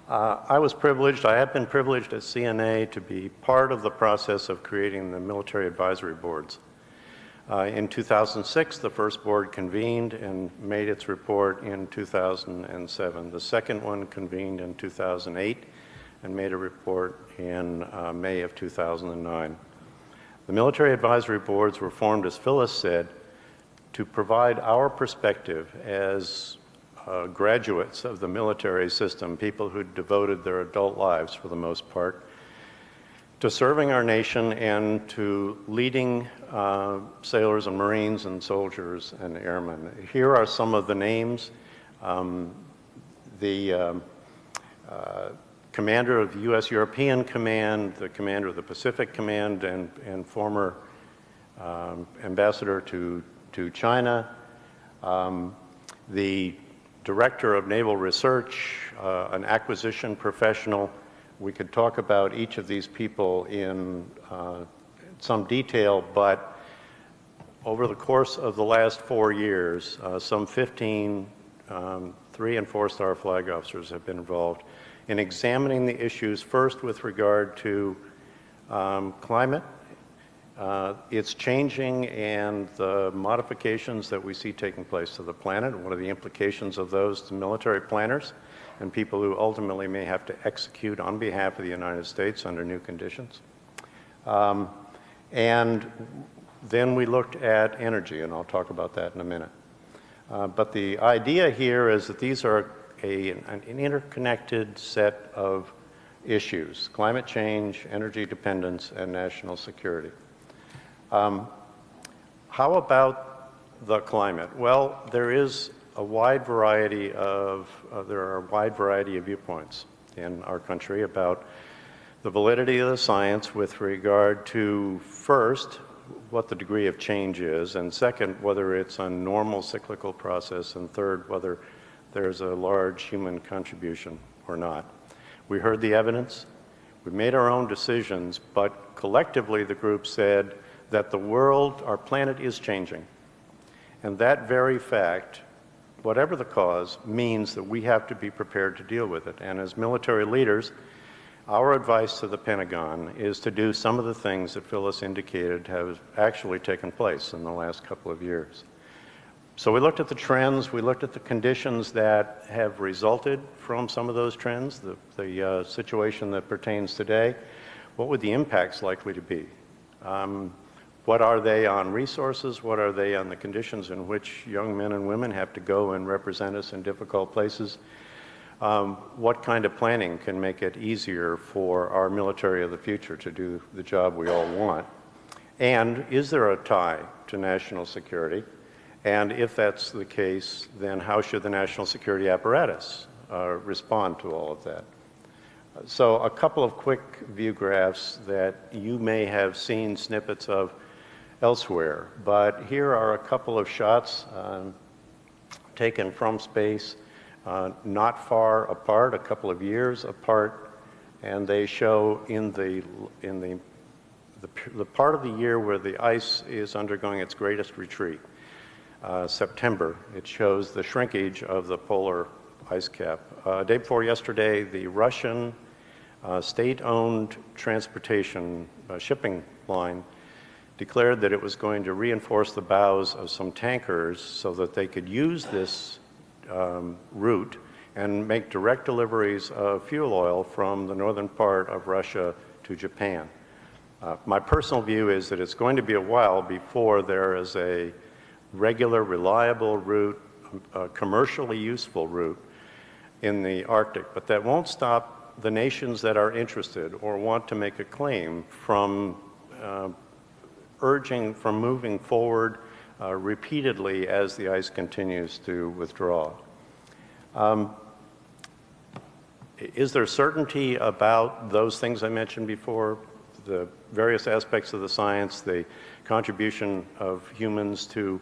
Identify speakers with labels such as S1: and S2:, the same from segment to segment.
S1: I have been privileged at CNA to be part of the process of creating the military advisory boards. In 2006, the first board convened and made its report in 2007. The second one convened in 2008 and made a report in May of 2009. The military advisory boards were formed, as Phyllis said, to provide our perspective as graduates of the military system, people who devoted their adult lives, for the most part, to serving our nation and to leading sailors and Marines and soldiers and airmen. Here are some of the names. The commander of the U.S. European Command, the commander of the Pacific Command, and former ambassador to China, the director of naval research, an acquisition professional. We could talk about each of these people in some detail, but over the course of the last 4 years, some 15 3- and 4-star flag officers have been involved in examining the issues, first with regard to climate, its changing, and the modifications that we see taking place to the planet. What are the implications of those to military planners and people who ultimately may have to execute on behalf of the United States under new conditions? And then we looked at energy, and I'll talk about that in a minute. But the idea here is that these are an interconnected set of issues: climate change, energy dependence, and national security. How about the climate? Well, there are a wide variety of viewpoints in our country about the validity of the science with regard to, first, what the degree of change is, and second, whether it's a normal cyclical process, and third, whether there's a large human contribution or not. We heard the evidence, we made our own decisions, but collectively the group said that the world, our planet, is changing. And that very fact, whatever the cause, means that we have to be prepared to deal with it. And as military leaders, our advice to the Pentagon is to do some of the things that Phyllis indicated have actually taken place in the last couple of years. So we looked at the trends, we looked at the conditions that have resulted from some of those trends, the situation that pertains today. What would the impacts likely to be? What are they on resources? What are they on the conditions in which young men and women have to go and represent us in difficult places? What kind of planning can make it easier for our military of the future to do the job we all want? And is there a tie to national security? And if that's the case, then how should the national security apparatus respond to all of that? So a couple of quick view graphs that you may have seen snippets of elsewhere, but here are a couple of shots taken from space, not far apart, a couple of years apart, and they show in the part of the year where the ice is undergoing its greatest retreat, September. It shows the shrinkage of the polar ice cap. Day before yesterday, the Russian state-owned transportation shipping line declared that it was going to reinforce the bows of some tankers so that they could use this route and make direct deliveries of fuel oil from the northern part of Russia to Japan. My personal view is that it's going to be a while before there is a regular, reliable route, a commercially useful route in the Arctic, but that won't stop the nations that are interested or want to make a claim from moving forward repeatedly as the ice continues to withdraw. Is there certainty about those things I mentioned before, the various aspects of the science, the contribution of humans to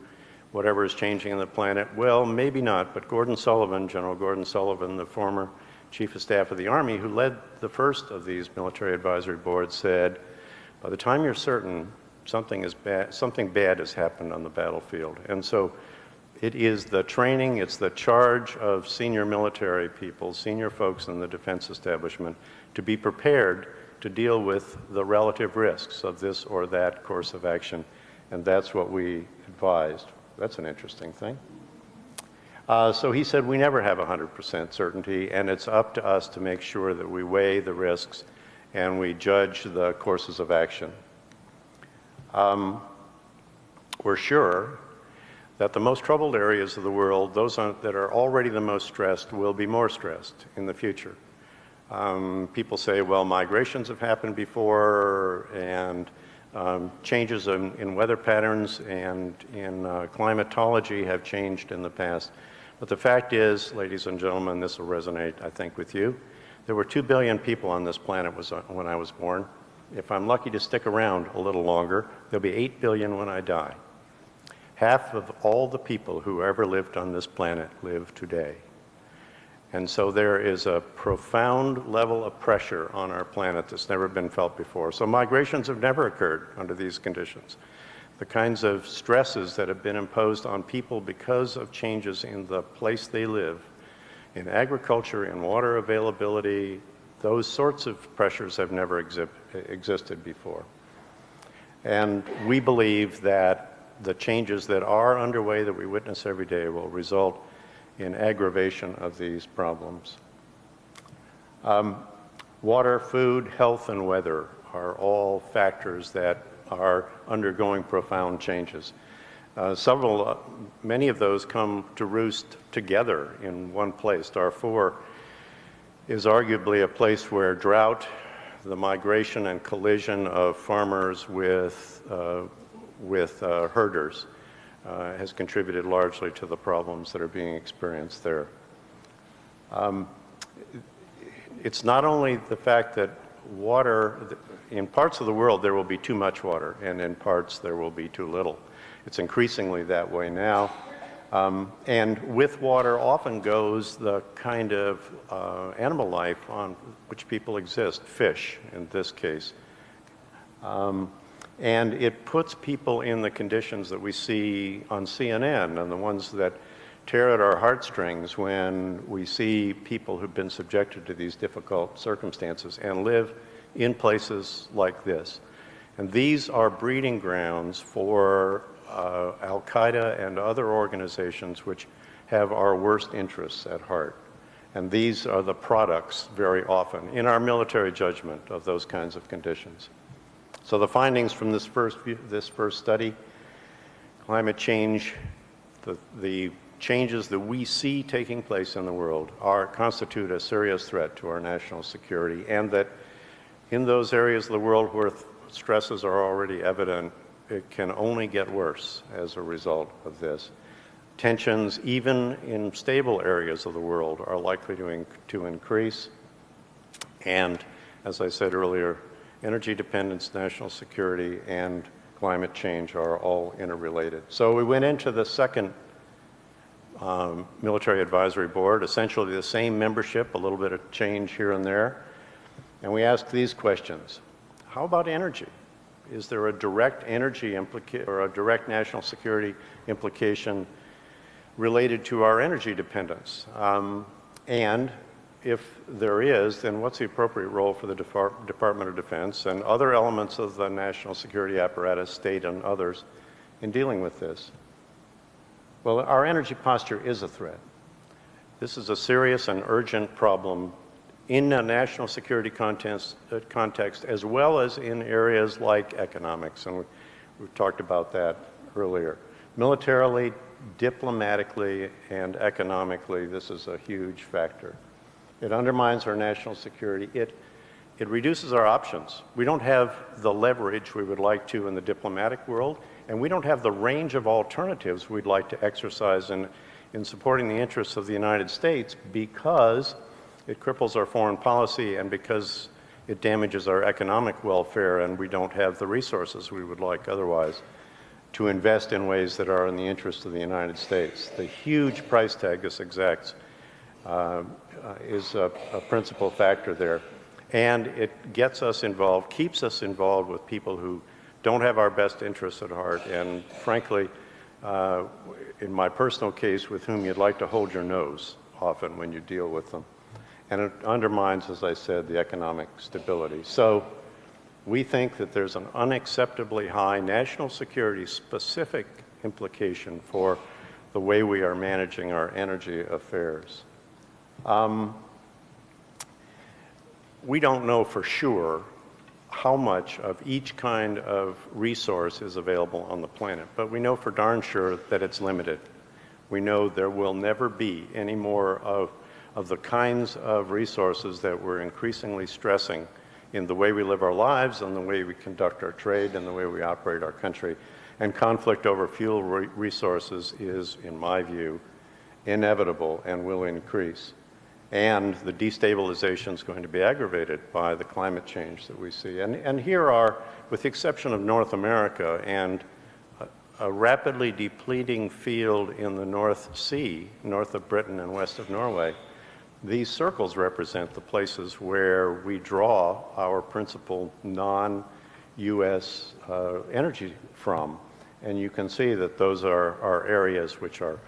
S1: whatever is changing on the planet? Well, maybe not, but Gordon Sullivan, General Gordon Sullivan, the former Chief of Staff of the Army, who led the first of these military advisory boards, said, by the time you're certain something bad has happened on the battlefield. And so It is the training, it's the charge of senior military people, senior folks in the defense establishment, to be prepared to deal with the relative risks of this or that course of action. And that's what we advised. That's an interesting thing. So he said, we never have 100% certainty, and it's up to us to make sure that we weigh the risks and we judge the courses of action. We're sure that the most troubled areas of the world, those that are already the most stressed, will be more stressed in the future. People say, well, migrations have happened before, and changes in weather patterns and in climatology have changed in the past. But the fact is, ladies and gentlemen, this will resonate, I think, with you. There were 2 billion people on this planet when I was born. If I'm lucky to stick around a little longer, there'll be 8 billion when I die. Half of all the people who ever lived on this planet live today. And so there is a profound level of pressure on our planet that's never been felt before. So migrations have never occurred under these conditions. The kinds of stresses that have been imposed on people because of changes in the place they live, in agriculture, in water availability, those sorts of pressures have never existed before. And we believe that the changes that are underway that we witness every day will result in aggravation of these problems. Water, food, health, and weather are all factors that are undergoing profound changes. Many of those come to roost together in one place. Darfur is arguably a place where drought, the migration and collision of farmers with herders has contributed largely to the problems that are being experienced there. It's not only the fact that water, in parts of the world there will be too much water, and in parts there will be too little. It's increasingly that way now. And with water often goes the kind of animal life on which people exist, fish in this case. And it puts people in the conditions that we see on CNN and the ones that tear at our heartstrings when we see people who've been subjected to these difficult circumstances and live in places like this. And these are breeding grounds for Al-Qaeda and other organizations which have our worst interests at heart. And these are the products, very often, in our military judgment of those kinds of conditions. So the findings from this first study, climate change, the changes that we see taking place in the world constitute a serious threat to our national security, and that in those areas of the world where stresses are already evident, it can only get worse as a result of this. Tensions, even in stable areas of the world, are likely to increase. And as I said earlier, energy dependence, national security, and climate change are all interrelated. So we went into the second military advisory board, essentially the same membership, a little bit of change here and there. And we asked these questions. How about energy? Is there a direct energy or a direct national security implication related to our energy dependence? And if there is, then what's the appropriate role for the Department of Defense and other elements of the national security apparatus, state and others, in dealing with this? Well, our energy posture is a threat. This is a serious and urgent problem in a national security context, as well as in areas like economics, and we've talked about that earlier. Militarily, diplomatically, and economically, this is a huge factor. It undermines our national security. It reduces our options. We don't have the leverage we would like to in the diplomatic world, and we don't have the range of alternatives we'd like to exercise in supporting the interests of the United States, because it cripples our foreign policy and because it damages our economic welfare, and we don't have the resources we would like otherwise to invest in ways that are in the interest of the United States. The huge price tag this exacts is a principal factor there. And it gets us involved, keeps us involved with people who don't have our best interests at heart, and frankly, in my personal case, with whom you'd like to hold your nose often when you deal with them. And it undermines, as I said, the economic stability. So we think that there's an unacceptably high national security specific implication for the way we are managing our energy affairs. We don't know for sure how much of each kind of resource is available on the planet, but we know for darn sure that it's limited. We know there will never be any more of the kinds of resources that we're increasingly stressing in the way we live our lives and the way we conduct our trade and the way we operate our country. And conflict over fuel resources is, in my view, inevitable and will increase. And the destabilization is going to be aggravated by the climate change that we see. And here are, with the exception of North America and a rapidly depleting field in the North Sea, north of Britain and west of Norway, these circles represent the places where we draw our principal non-U.S. Energy from. And you can see that those are areas which are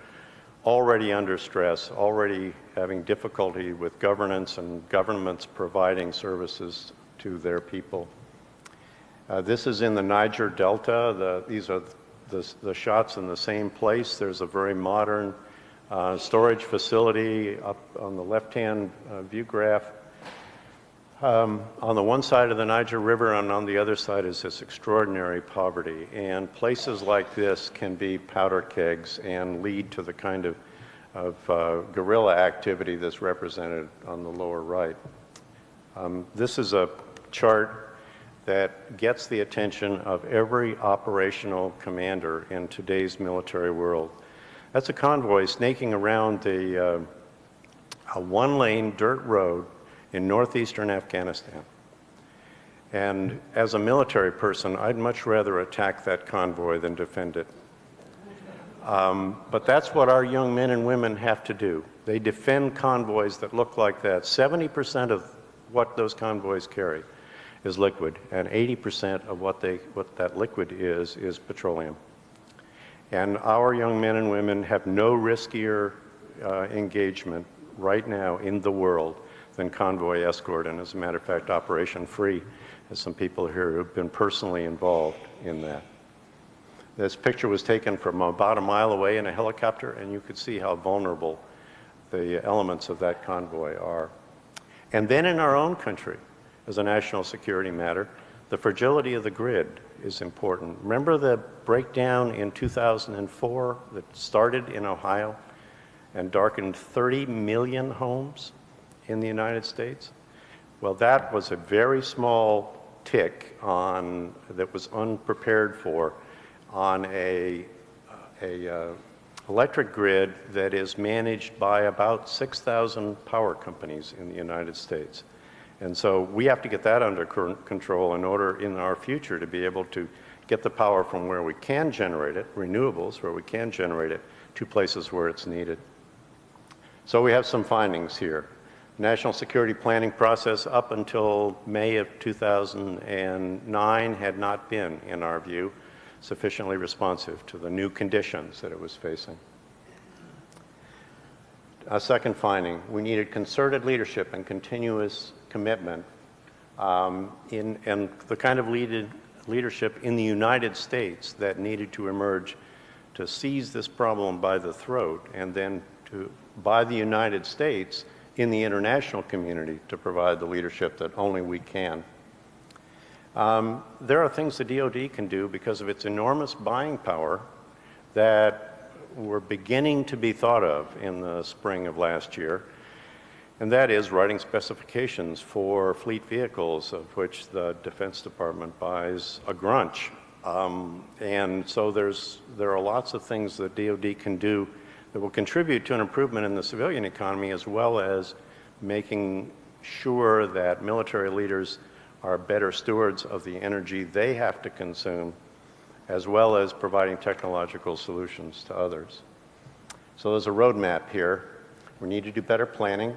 S1: already under stress, already having difficulty with governance and governments providing services to their people. This is in the Niger Delta. These are the shots in the same place. There's a very modern storage facility up on the left-hand view graph. On the one side of the Niger River and on the other side is this extraordinary poverty. And places like this can be powder kegs and lead to the kind of guerrilla activity that's represented on the lower right. This is a chart that gets the attention of every operational commander in today's military world. That's a convoy snaking around a one-lane dirt road in northeastern Afghanistan. And as a military person, I'd much rather attack that convoy than defend it. But that's what our young men and women have to do. They defend convoys that look like that. 70% of what those convoys carry is liquid, and 80% of what that liquid is petroleum. And our young men and women have no riskier engagement right now in the world than convoy escort, and as a matter of fact, Operation Free has some people here who have been personally involved in that. This picture was taken from about a mile away in a helicopter, and you could see how vulnerable the elements of that convoy are. And then in our own country, as a national security matter, the fragility of the grid is important. Remember the breakdown in 2004 that started in Ohio and darkened 30 million homes in the United States? Well, that was a very small tick on that was unprepared for on a electric grid that is managed by about 6,000 power companies in the United States. And so we have to get that under control in order in our future to be able to get the power from where we can generate it, renewables, where we can generate it, to places where it's needed. So we have some findings here. National security planning process up until May of 2009 had not been, in our view, sufficiently responsive to the new conditions that it was facing. A second finding, we needed concerted leadership and continuous commitment and the kind of leadership in the United States that needed to emerge to seize this problem by the throat, and then by the United States in the international community to provide the leadership that only we can. There are things the DoD can do because of its enormous buying power that were beginning to be thought of in the spring of last year, and that is writing specifications for fleet vehicles, of which the Defense Department buys a grunch. And so there are lots of things that DoD can do that will contribute to an improvement in the civilian economy, as well as making sure that military leaders are better stewards of the energy they have to consume, as well as providing technological solutions to others. So there's a roadmap here. We need to do better planning.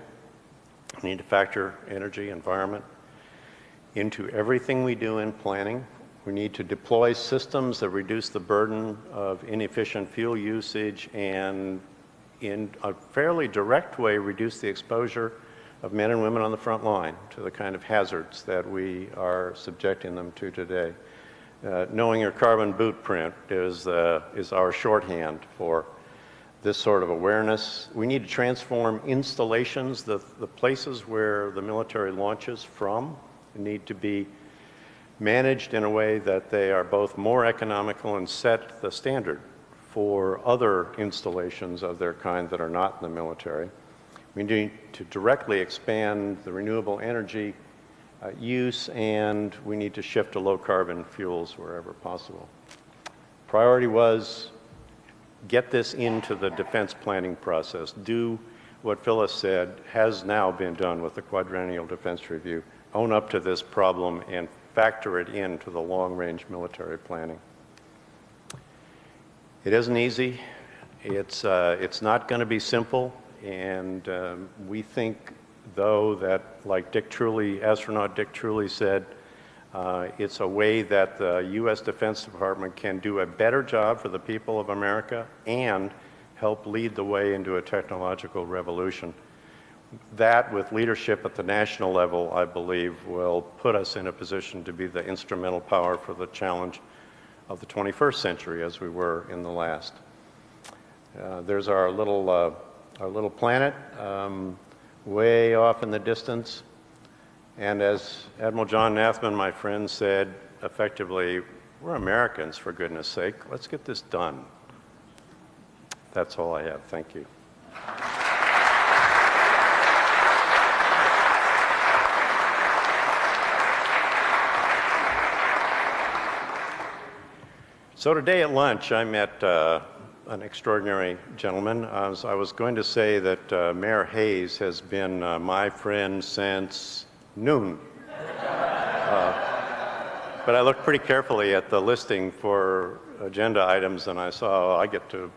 S1: We need to factor energy, environment into everything we do in planning. We need to deploy systems that reduce the burden of inefficient fuel usage and in a fairly direct way reduce the exposure of men and women on the front line to the kind of hazards that we are subjecting them to today. Knowing your carbon bootprint is our shorthand for this sort of awareness. We need to transform installations, the places where the military launches from need to be managed in a way that they are both more economical and set the standard for other installations of their kind that are not in the military. We need to directly expand the renewable energy use, and we need to shift to low carbon fuels wherever possible. Priority was get this into the defense planning process. Do what Phyllis said has now been done with the Quadrennial Defense Review. Own up to this problem and factor it into the long-range military planning. It isn't easy. It's not going to be simple, and we think, though, that like astronaut Dick Truly said, it's a way that the U.S. Defense Department can do a better job for the people of America and help lead the way into a technological revolution. That, with leadership at the national level, I believe, will put us in a position to be the instrumental power for the challenge of the 21st century, as we were in the last. There's our little planet, way off in the distance. And as Admiral John Nathman, my friend, said, effectively, we're Americans, for goodness sake. Let's get this done. That's all I have. Thank you. So today at lunch, I met an extraordinary gentleman. I was going to say that Mayor Hayes has been my friend since noon. But I looked pretty carefully at the listing for agenda items, and I saw I get to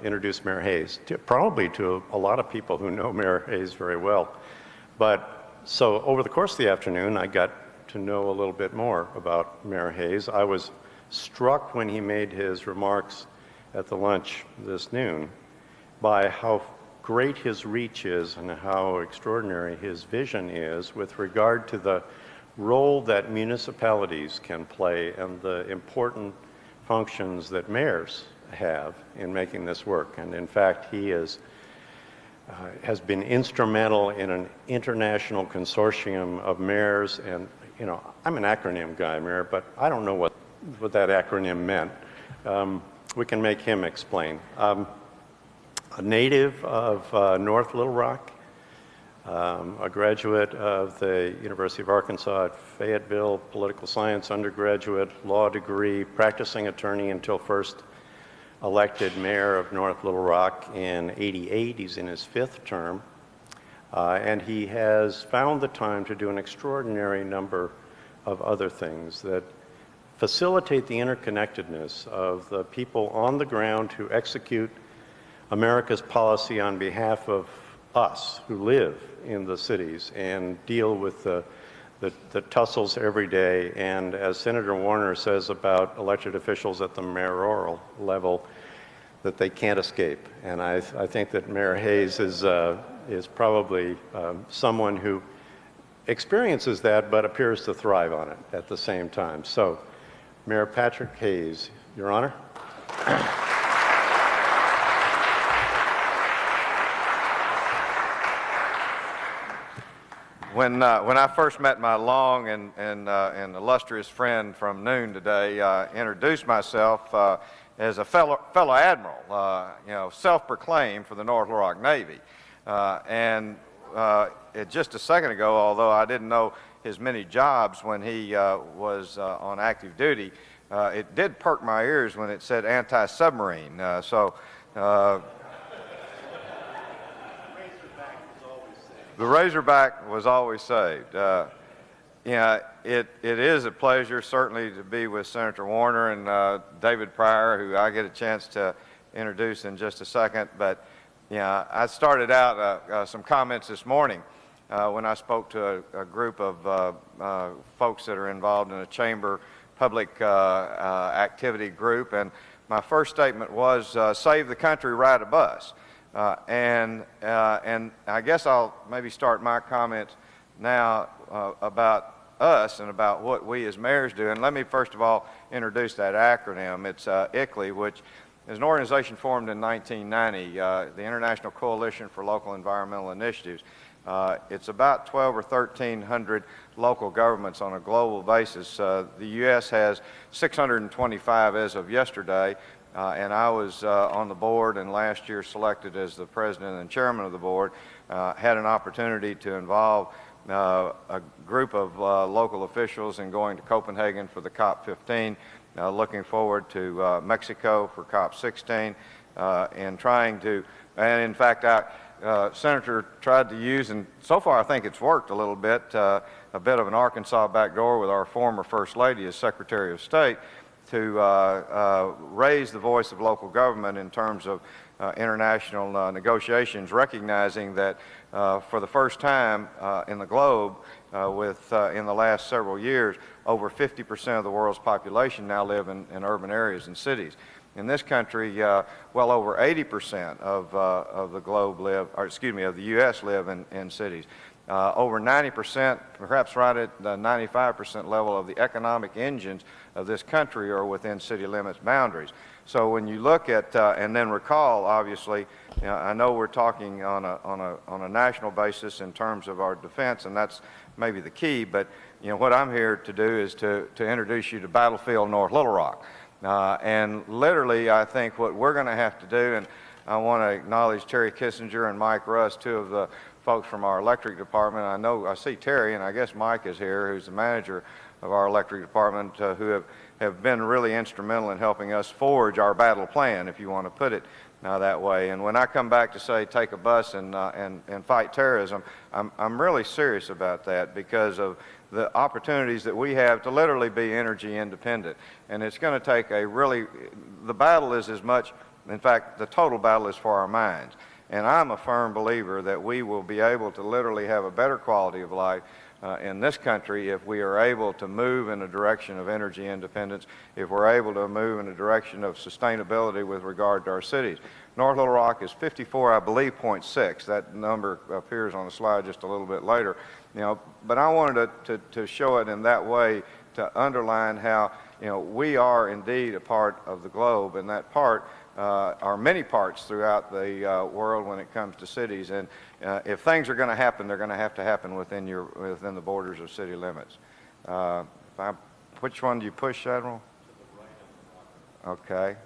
S1: introduce Mayor Hayes, probably to a lot of people who know Mayor Hayes very well. But so over the course of the afternoon, I got to know a little bit more about Mayor Hayes. I was struck when he made his remarks at the lunch this noon by how great his reach is and how extraordinary his vision is with regard to the role that municipalities can play and the important functions that mayors have in making this work. And in fact, he has been instrumental in an international consortium of mayors. And, you know, I'm an acronym guy, Mayor, but I don't know what that acronym meant. We can make him explain. A native of North Little Rock, a graduate of the University of Arkansas at Fayetteville, political science undergraduate, law degree, practicing attorney until first elected mayor of North Little Rock in '88. He's in his 5th term. And he has found the time to do an extraordinary number of other things that facilitate the interconnectedness of the people on the ground who execute America's policy on behalf of us who live in the cities and deal with the tussles every day. And as Senator Warner says about elected officials at the mayoral level, that they can't escape. And I think that Mayor Hayes is probably someone who experiences that but appears to thrive on it at the same time. So, Mayor Patrick Hayes, Your Honor.
S2: When I first met my long and illustrious friend from noon today, I introduced myself as a fellow admiral, you know, self-proclaimed for the North Little Rock Navy. Just a second ago, although I didn't know his many jobs when he was on active duty, it did perk my ears when it said anti-submarine. The Razorback was always saved. Yeah, it is a pleasure certainly to be with Senator Warner and David Pryor, who I get a chance to introduce in just a second. But yeah, I started out some comments this morning when I spoke to a group of folks that are involved in a chamber public activity group, and my first statement was, save the country, ride a bus. And I guess I'll maybe start my comments now about us and about what we as mayors do. And let me first of all introduce that acronym. It's ICLEI, which is an organization formed in 1990, the International Coalition for Local Environmental Initiatives. It's about 12 or 1,300 local governments on a global basis. The U.S. has 625 as of yesterday, and I was on the board and last year selected as the president and chairman of the board. Had an opportunity to involve a group of local officials in going to Copenhagen for the COP15, looking forward to Mexico for COP16, and trying to, and in fact, Senator tried to use, and so far I think it's worked a little bit, a bit of an Arkansas backdoor with our former First Lady as Secretary of State to raise the voice of local government in terms of international negotiations, recognizing that for the first time in the globe, in the last several years, over 50% of the world's population now live in urban areas and cities. In this country, well over 80% of the globe live, or excuse me, of the U.S. live in cities. Over 90%, perhaps right at the 95% level of the economic engines of this country are within city limits boundaries. So when you look at, and then recall, obviously, you know, I know we're talking on a national basis in terms of our defense, and that's maybe the key, but you know, what I'm here to do is to introduce you to Battlefield North Little Rock. And literally, I think what we're going to have to do, and I want to acknowledge Terry Kissinger and Mike Russ, two of the folks from our electric department. I see Terry, and I guess Mike is here, who's the manager of our electric department, who have been really instrumental in helping us forge our battle plan, if you want to put it that way. And when I come back to say take a bus and fight terrorism, I'm really serious about that because of the opportunities that we have to literally be energy independent. And it's going to take the battle is as much, in fact, the total battle is for our minds. And I'm a firm believer that we will be able to literally have a better quality of life in this country if we are able to move in a direction of energy independence, if we're able to move in a direction of sustainability with regard to our cities. North Little Rock is 54, I believe, 0.6. That number appears on the slide just a little bit later. You know, but I wanted to show it in that way to underline how, you know, we are indeed a part of the globe, and that part are many parts throughout the world when it comes to cities. And if things are going to happen, they're going to happen within the borders of city limits. Which one do you push, Admiral? Okay.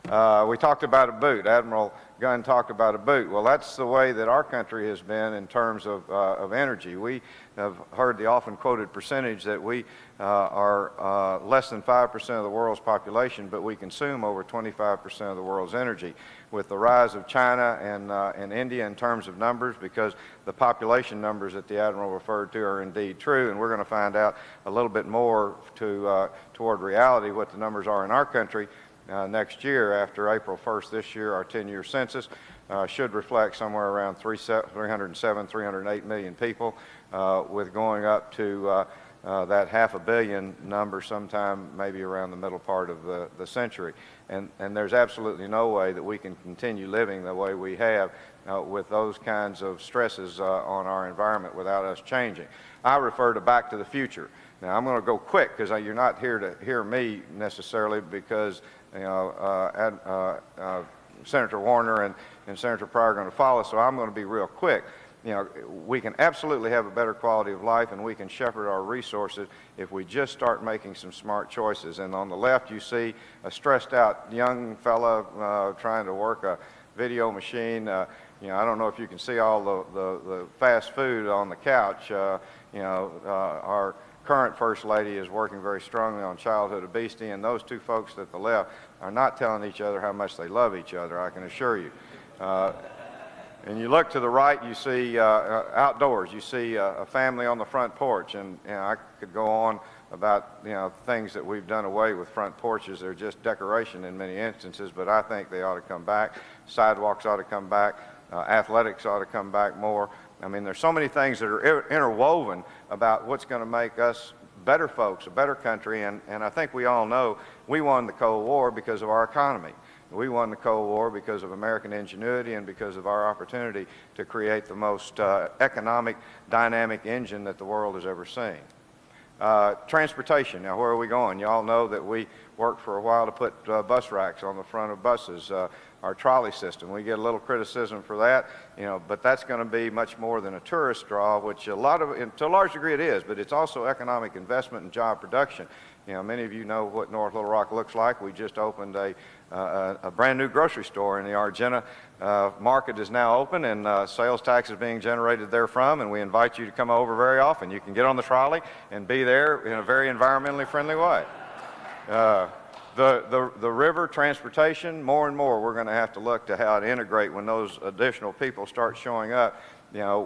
S2: We talked about a boot. Admiral Gunn talked about a boot. Well, that's the way that our country has been in terms of energy. We have heard the often quoted percentage that we are less than 5% of the world's population, but we consume over 25% of the world's energy. With the rise of China and India in terms of numbers, because the population numbers that the Admiral referred to are indeed true, and we're going to find out a little bit more toward reality what the numbers are in our country. Next year, after April 1st this year, our 10-year census should reflect somewhere around 307, 308 million people, with going up to that 500 million number sometime maybe around the middle part of the century. And there's absolutely no way that we can continue living the way we have with those kinds of stresses on our environment without us changing. I refer to back to the future. Now, I'm going to go quick because you're not here to hear me necessarily, because you know, Senator Warner and Senator Pryor are going to follow, so I'm going to be real quick. You know, we can absolutely have a better quality of life, and we can shepherd our resources if we just start making some smart choices. And on the left, you see a stressed out young fella trying to work a video machine. You know, I don't know if you can see all the fast food on the couch. You know, our current First Lady is working very strongly on childhood obesity, and those two folks at the left are not telling each other how much they love each other, I can assure you. And you look to the right, you see outdoors, you see a family on the front porch, and you know, I could go on about, you know, things that we've done away with front porches. They're just decoration in many instances, but I think they ought to come back. Sidewalks ought to come back. Athletics ought to come back more. I mean, there's so many things that are interwoven about what's going to make us better folks, a better country, and I think we all know we won the Cold War because of our economy. We won the Cold War because of American ingenuity and because of our opportunity to create the most economic, dynamic engine that the world has ever seen. Transportation. Now, where are we going? You all know that we worked for a while to put bus racks on the front of buses, our trolley system. We get a little criticism for that, but that's going to be much more than a tourist draw, which to a large degree it is, but it's also economic investment and job production. Many of you know what North Little Rock looks like. We just opened a brand new grocery store in the Argenta market is now open, and sales tax is being generated therefrom, and we invite you to come over very often. You can get on the trolley and be there in a very environmentally friendly way. The river transportation, more and more we're going to have to look to how to integrate when those additional people start showing up.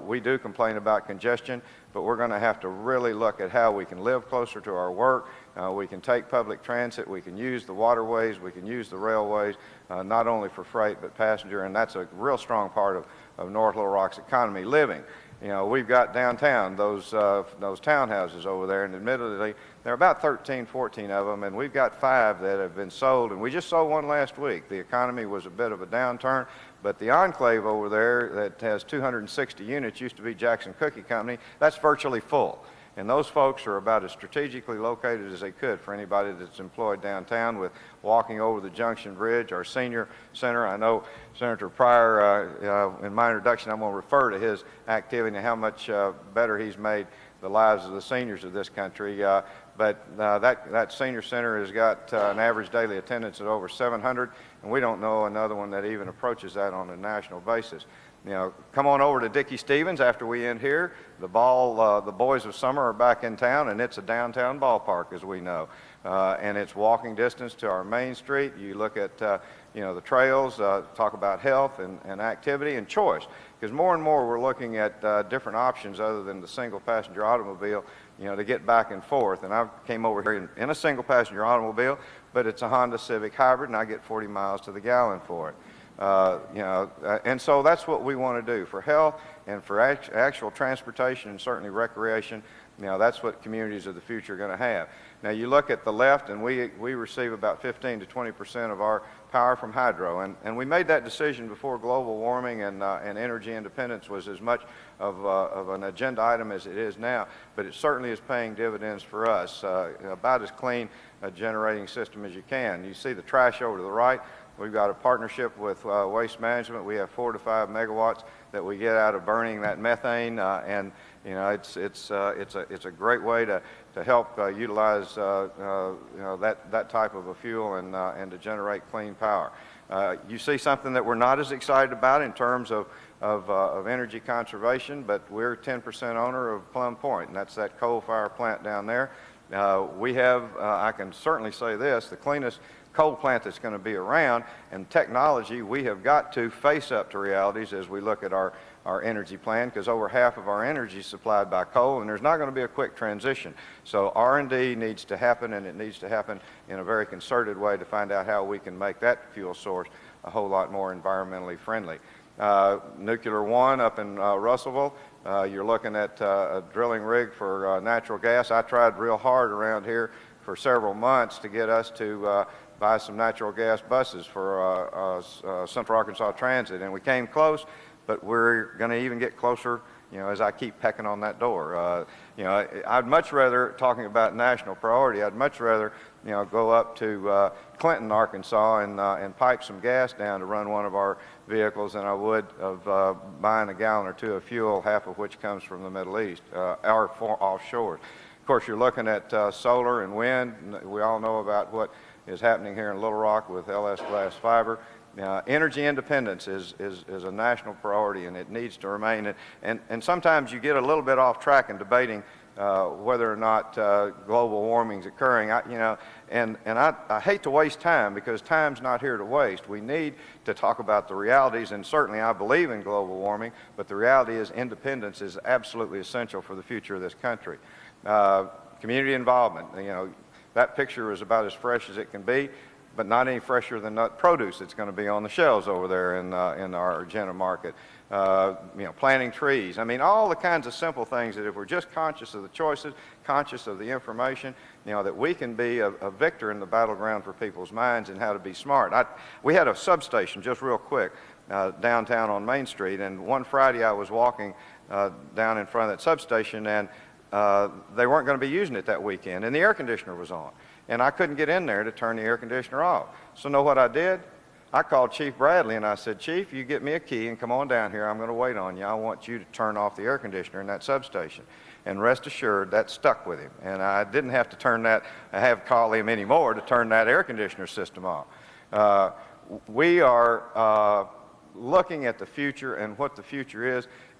S2: We do complain about congestion, but we're going to have to really look at how we can live closer to our work. We can take public transit, we can use the waterways, we can use the railways, not only for freight but passenger, and that's a real strong part of North Little Rock's economy. Living. We've got downtown, those townhouses over there, and admittedly, there are about 13, 14 of them, and we've got 5 that have been sold, and we just sold one last week. The economy was a bit of a downturn, but the Enclave over there that has 260 units, used to be Jackson Cookie Company, that's virtually full. And those folks are about as strategically located as they could for anybody that's employed downtown, with walking over the Junction Bridge. Our senior center, I know Senator Pryor, in my introduction, I'm going to refer to his activity and how much better he's made the lives of the seniors of this country. But that senior center has got an average daily attendance of over 700, and we don't know another one that even approaches that on a national basis. Come on over to Dickey Stevens after we end here. The boys of summer are back in town, and it's a downtown ballpark, as we know. And it's walking distance to our main street. You look at, the trails, talk about health and activity and choice. Because more and more we're looking at different options other than the single passenger automobile, to get back and forth. And I came over here in a single passenger automobile, but it's a Honda Civic Hybrid, and I get 40 miles to the gallon for it. And so that's what we want to do for health and for actual transportation and certainly recreation. That's what communities of the future are going to have. Now you look at the left, and we receive about 15 to 20% of our power from hydro, and we made that decision before global warming and energy independence was as much of an agenda item as it is now, but it certainly is paying dividends for us. About as clean a generating system as you can. You see the trash over to the right. We've got a partnership with Waste Management. We have 4 to 5 megawatts that we get out of burning that methane, and it's a great way to help utilize that type of a fuel and to generate clean power. You see something that we're not as excited about in terms of energy conservation, but we're 10% owner of Plum Point, and that's that coal-fired plant down there. We have, I can certainly say this, the cleanest coal plant that's going to be around, and technology, we have got to face up to realities as we look at our energy plan, because over half of our energy is supplied by coal, and there's not going to be a quick transition. So R&D needs to happen, and it needs to happen in a very concerted way to find out how we can make that fuel source a whole lot more environmentally friendly. Nuclear One up in Russellville, you're looking at a drilling rig for natural gas. I tried real hard around here for several months to get us to buy some natural gas buses for Central Arkansas Transit, and we came close, but we're going to even get closer, as I keep pecking on that door. I'd much rather, talking about national priority, I'd much rather, go up to Clinton, Arkansas, and pipe some gas down to run one of our vehicles than I would of buying a gallon or two of fuel, half of which comes from the Middle East, or offshore. Of course, you're looking at solar and wind. We all know about what is happening here in Little Rock with LS Glass Fiber. Energy independence is a national priority, and it needs to remain. And sometimes you get a little bit off track in debating whether or not global warming is occurring. I hate to waste time, because time's not here to waste. We need to talk about the realities, and certainly I believe in global warming, but the reality is independence is absolutely essential for the future of this country. Community involvement, that picture is about as fresh as it can be. but not any fresher than nut produce that's going to be on the shelves over there in our Argenta market. Planting trees. I mean, all the kinds of simple things that if we're just conscious of the choices, conscious of the information, that we can be a victor in the battleground for people's minds and how to be smart. We had a substation, just real quick, downtown on Main Street, and one Friday I was walking down in front of that substation, and they weren't going to be using it that weekend, and the air conditioner was on. And I couldn't get in there to turn the air conditioner off. So know what I did? I called Chief Bradley and I said, Chief, you get me a key and come on down here. I'm going to wait on you. I want you to turn off the air conditioner in that substation. And rest assured, that stuck with him. And I didn't have to call him anymore to turn that air conditioner system off. We are looking at the future, and what the future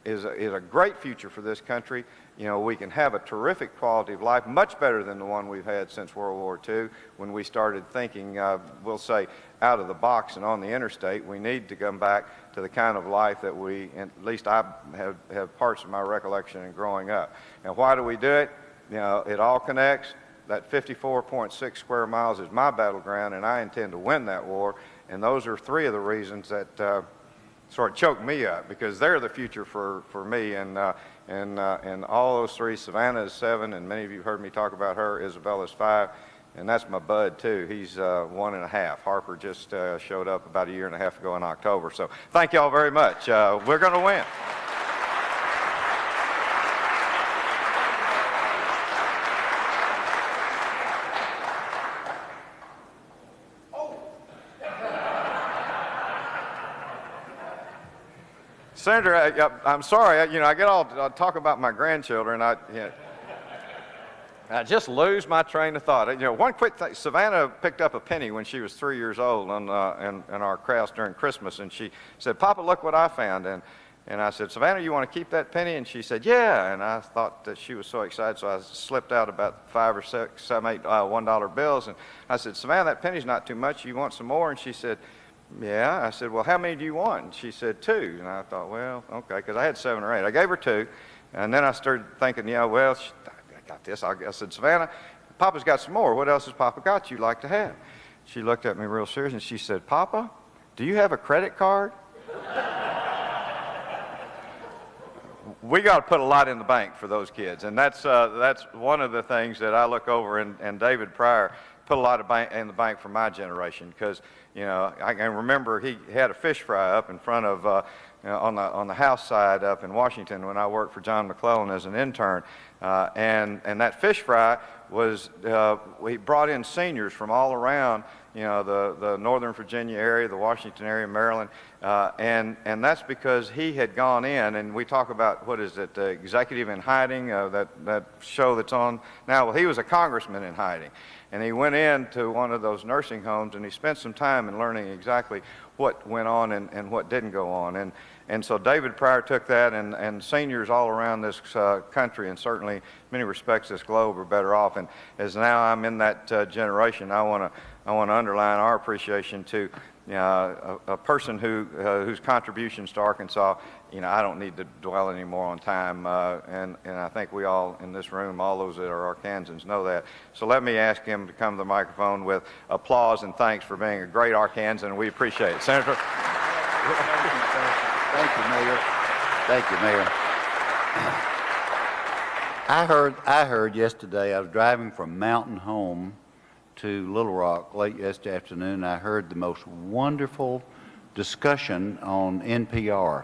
S2: is a great future for this country. We can have a terrific quality of life, much better than the one we've had since World War II, when we started thinking, we'll say, out of the box and on the interstate. We need to come back to the kind of life that at least I have parts of my recollection in growing up. And why do we do it? It all connects. That 54.6 square miles is my battleground, and I intend to win that war. And those are three of the reasons that sort of choked me up, because they're the future for me. And all those three, Savannah is 7, and many of you heard me talk about her. Isabella's 5, and that's my bud too. He's 1.5. Harper just showed up about 1.5 years ago in October. So thank y'all very much. We're going to win. Senator, I'm sorry. I get all talk about my grandchildren. I just lose my train of thought. One quick thing. Savannah picked up a penny when she was 3 years old in our crafts during Christmas, and she said, "Papa, look what I found." And I said, "Savannah, you want to keep that penny?" And she said, "Yeah." And I thought that she was so excited, so I slipped out about 5 or 6, 7, 8 $1 bills, and I said, "Savannah, that penny's not too much. You want some more?" And she said, "Yeah." I said, "Well, how many do you want?" And she said, 2. And I thought, well, okay, because I had 7 or 8. I gave her 2, and then I started thinking, I got this. I said, "Savannah, Papa's got some more. What else has Papa got you'd like to have?" She looked at me real serious, and she said, "Papa, do you have a credit card?" We got to put a lot in the bank for those kids, and that's one of the things that I look over, and David Pryor put a lot of in the bank for my generation, because I can remember he had a fish fry up in front of on the house side up in Washington when I worked for John McClellan as an intern, and that fish fry was we brought in seniors from all around the Northern Virginia area, the Washington area, Maryland, and that's because he had gone in, and we talk about, what is it, Executive in Hiding, that show that's on now. Well, he was a congressman in hiding, and he went into one of those nursing homes, and he spent some time in learning exactly what went on and what didn't go on. And so David Pryor took that, and seniors all around this country, and certainly in many respects this globe, are better off. And as now I'm in that generation, I want to underline our appreciation to a person whose contributions to Arkansas, I don't need to dwell anymore on time, and I think we all in this room, all those that are Arkansans, know that. So let me ask him to come to the microphone with applause and thanks for being a great Arkansan, and we appreciate it. Senator.
S3: Thank you, Mayor. Thank you, Mayor. I heard yesterday, I was driving from Mountain Home to Little Rock late yesterday afternoon. I heard the most wonderful discussion on NPR.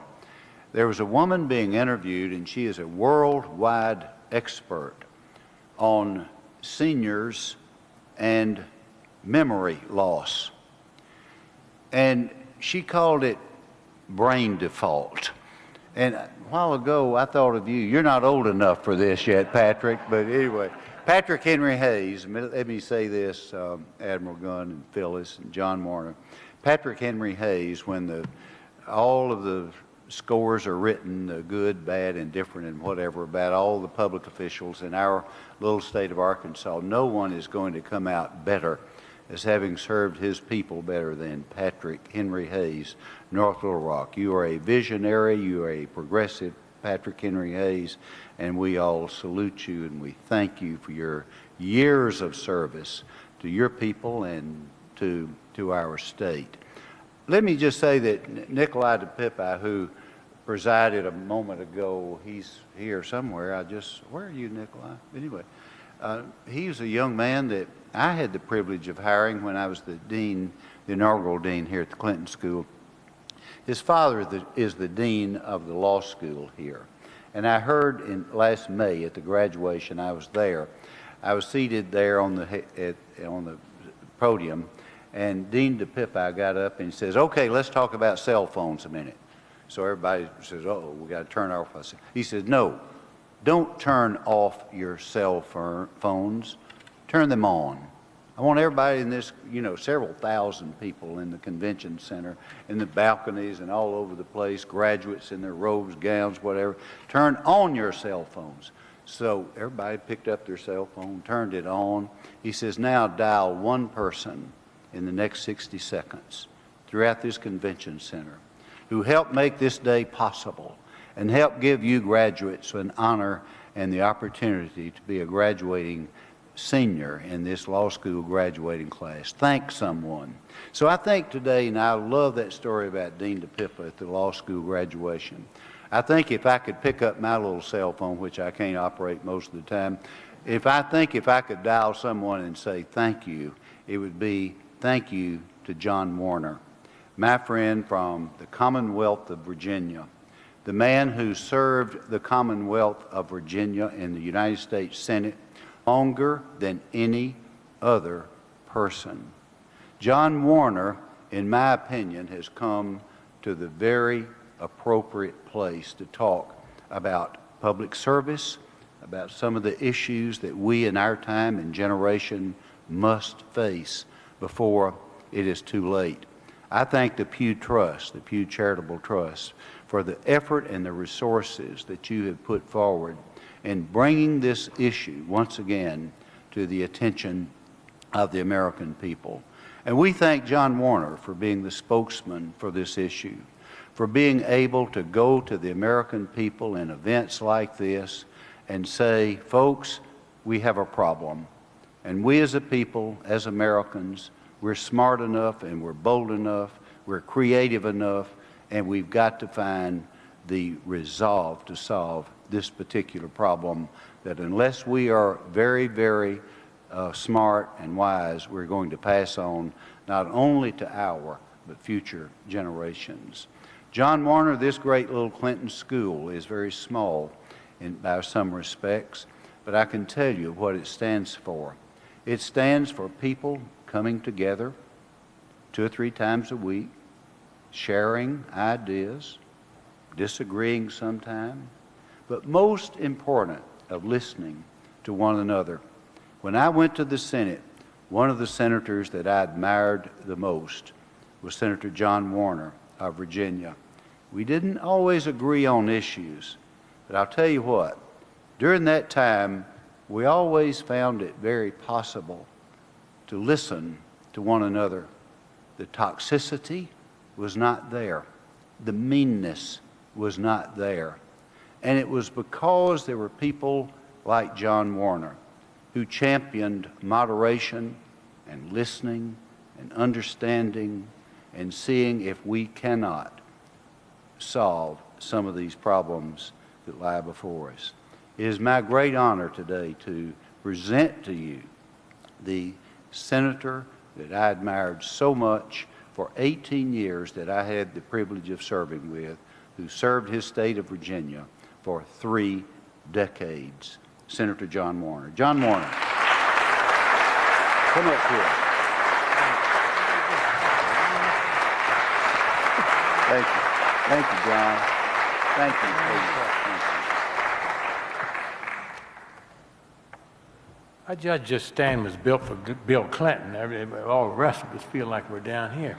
S3: There was a woman being interviewed, and she is a worldwide expert on seniors and memory loss. And she called it brain default. And a while ago, I thought of you. You're not old enough for this yet, Patrick, but anyway. Patrick Henry Hayes, let me say this, Admiral Gunn and Phyllis and John Warner. Patrick Henry Hayes, when all of the scores are written, the good, bad, indifferent, and whatever, about all the public officials in our little state of Arkansas, no one is going to come out better as having served his people better than Patrick Henry Hayes, North Little Rock. You are a visionary, you are a progressive, Patrick Henry Hayes, and we all salute you, and we thank you for your years of service to your people and to our state. Let me just say that Nikolai DePippi, who presided a moment ago, he's here somewhere. Where are you, Nikolai? Anyway, he's a young man that I had the privilege of hiring when I was the dean, the inaugural dean here at the Clinton School. His father is the dean of the law school here. And I heard last May at the graduation, I was there. I was seated there on the podium, and Dean DePippi got up and he says, "Okay, let's talk about cell phones a minute." So everybody says, "Oh, we got to turn off." He said, "No, don't turn off your cell phones. Turn them on." I want everybody in this, several thousand people in the convention center, in the balconies and all over the place, graduates in their robes, gowns, whatever. Turn on your cell phones. So everybody picked up their cell phone, turned it on. He says, "Now dial one person in the next 60 seconds throughout this convention center who helped make this day possible and help give you graduates an honor and the opportunity to be a graduating senior in this law school graduating class. Thank someone." So I think today, and I love that story about Dean DePippi at the law school graduation. I think if I could pick up my little cell phone, which I can't operate most of the time, if I could dial someone and say thank you, it would be thank you to John Warner, my friend from the Commonwealth of Virginia, the man who served the Commonwealth of Virginia in the United States Senate longer than any other person. John Warner, in my opinion, has come to the very appropriate place to talk about public service, about some of the issues that we in our time and generation must face before it is too late. I thank the Pew Trust, the Pew Charitable Trust, for the effort and the resources that you have put forward in bringing this issue once again to the attention of the American people. And we thank John Warner for being the spokesman for this issue, for being able to go to the American people in events like this and say, "Folks, we have a problem. And we as a people, as Americans, we're smart enough and we're bold enough, we're creative enough, and we've got to find the resolve to solve this particular problem, that unless we are very, very smart and wise, we're going to pass on not only to our, but future generations." John Warner, this great little Clinton school is very small by some respects, but I can tell you what it stands for. It stands for people coming together 2 or 3 times a week, sharing ideas, disagreeing sometime, but most important, of listening to one another. When I went to the Senate, one of the senators that I admired the most was Senator John Warner of Virginia. We didn't always agree on issues, but I'll tell you what, during that time, we always found it very possible to listen to one another. The toxicity was not there. The meanness was not there. And it was because there were people like John Warner who championed moderation and listening and understanding and seeing if we cannot solve some of these problems that lie before us. It is my great honor today to present to you the senator that I admired so much for 18 years that I had the privilege of serving with, who served his state of Virginia for 3 decades, Senator John Warner. John Warner, come up here. Thank you. Thank you, John. Thank you.
S4: I judge this stand was built for Bill Clinton. All the rest of us feel like we're down here.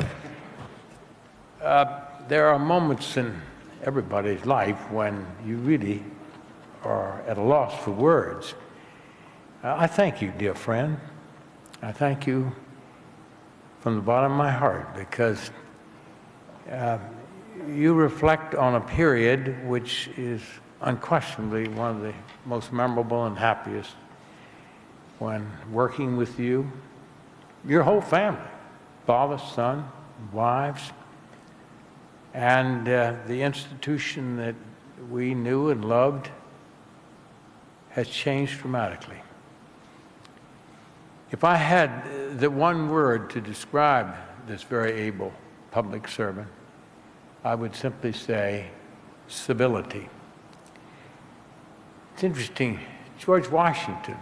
S4: There are moments in everybody's life when you really are at a loss for words. I thank you, dear friend. I thank you from the bottom of my heart, because you reflect on a period which is unquestionably one of the most memorable and happiest when working with you, your whole family, father, son, wives, and the institution that we knew and loved has changed dramatically. If I had the one word to describe this very able public servant, I would simply say civility. It's interesting, George Washington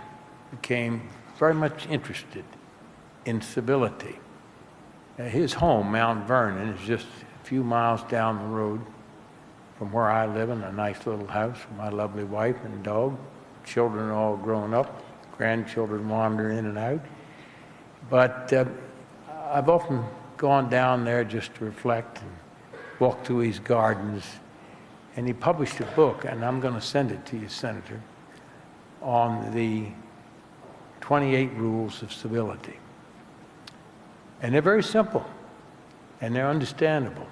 S4: became very much interested in civility. His home, Mount Vernon, is just a few miles down the road from where I live, in a nice little house with my lovely wife and dog. Children are all grown up, grandchildren wander in and out. But I've often gone down there just to reflect and walk through his gardens. And he published a book, and I'm going to send it to you, Senator, on the 28 rules of civility. And they're very simple, and they're understandable.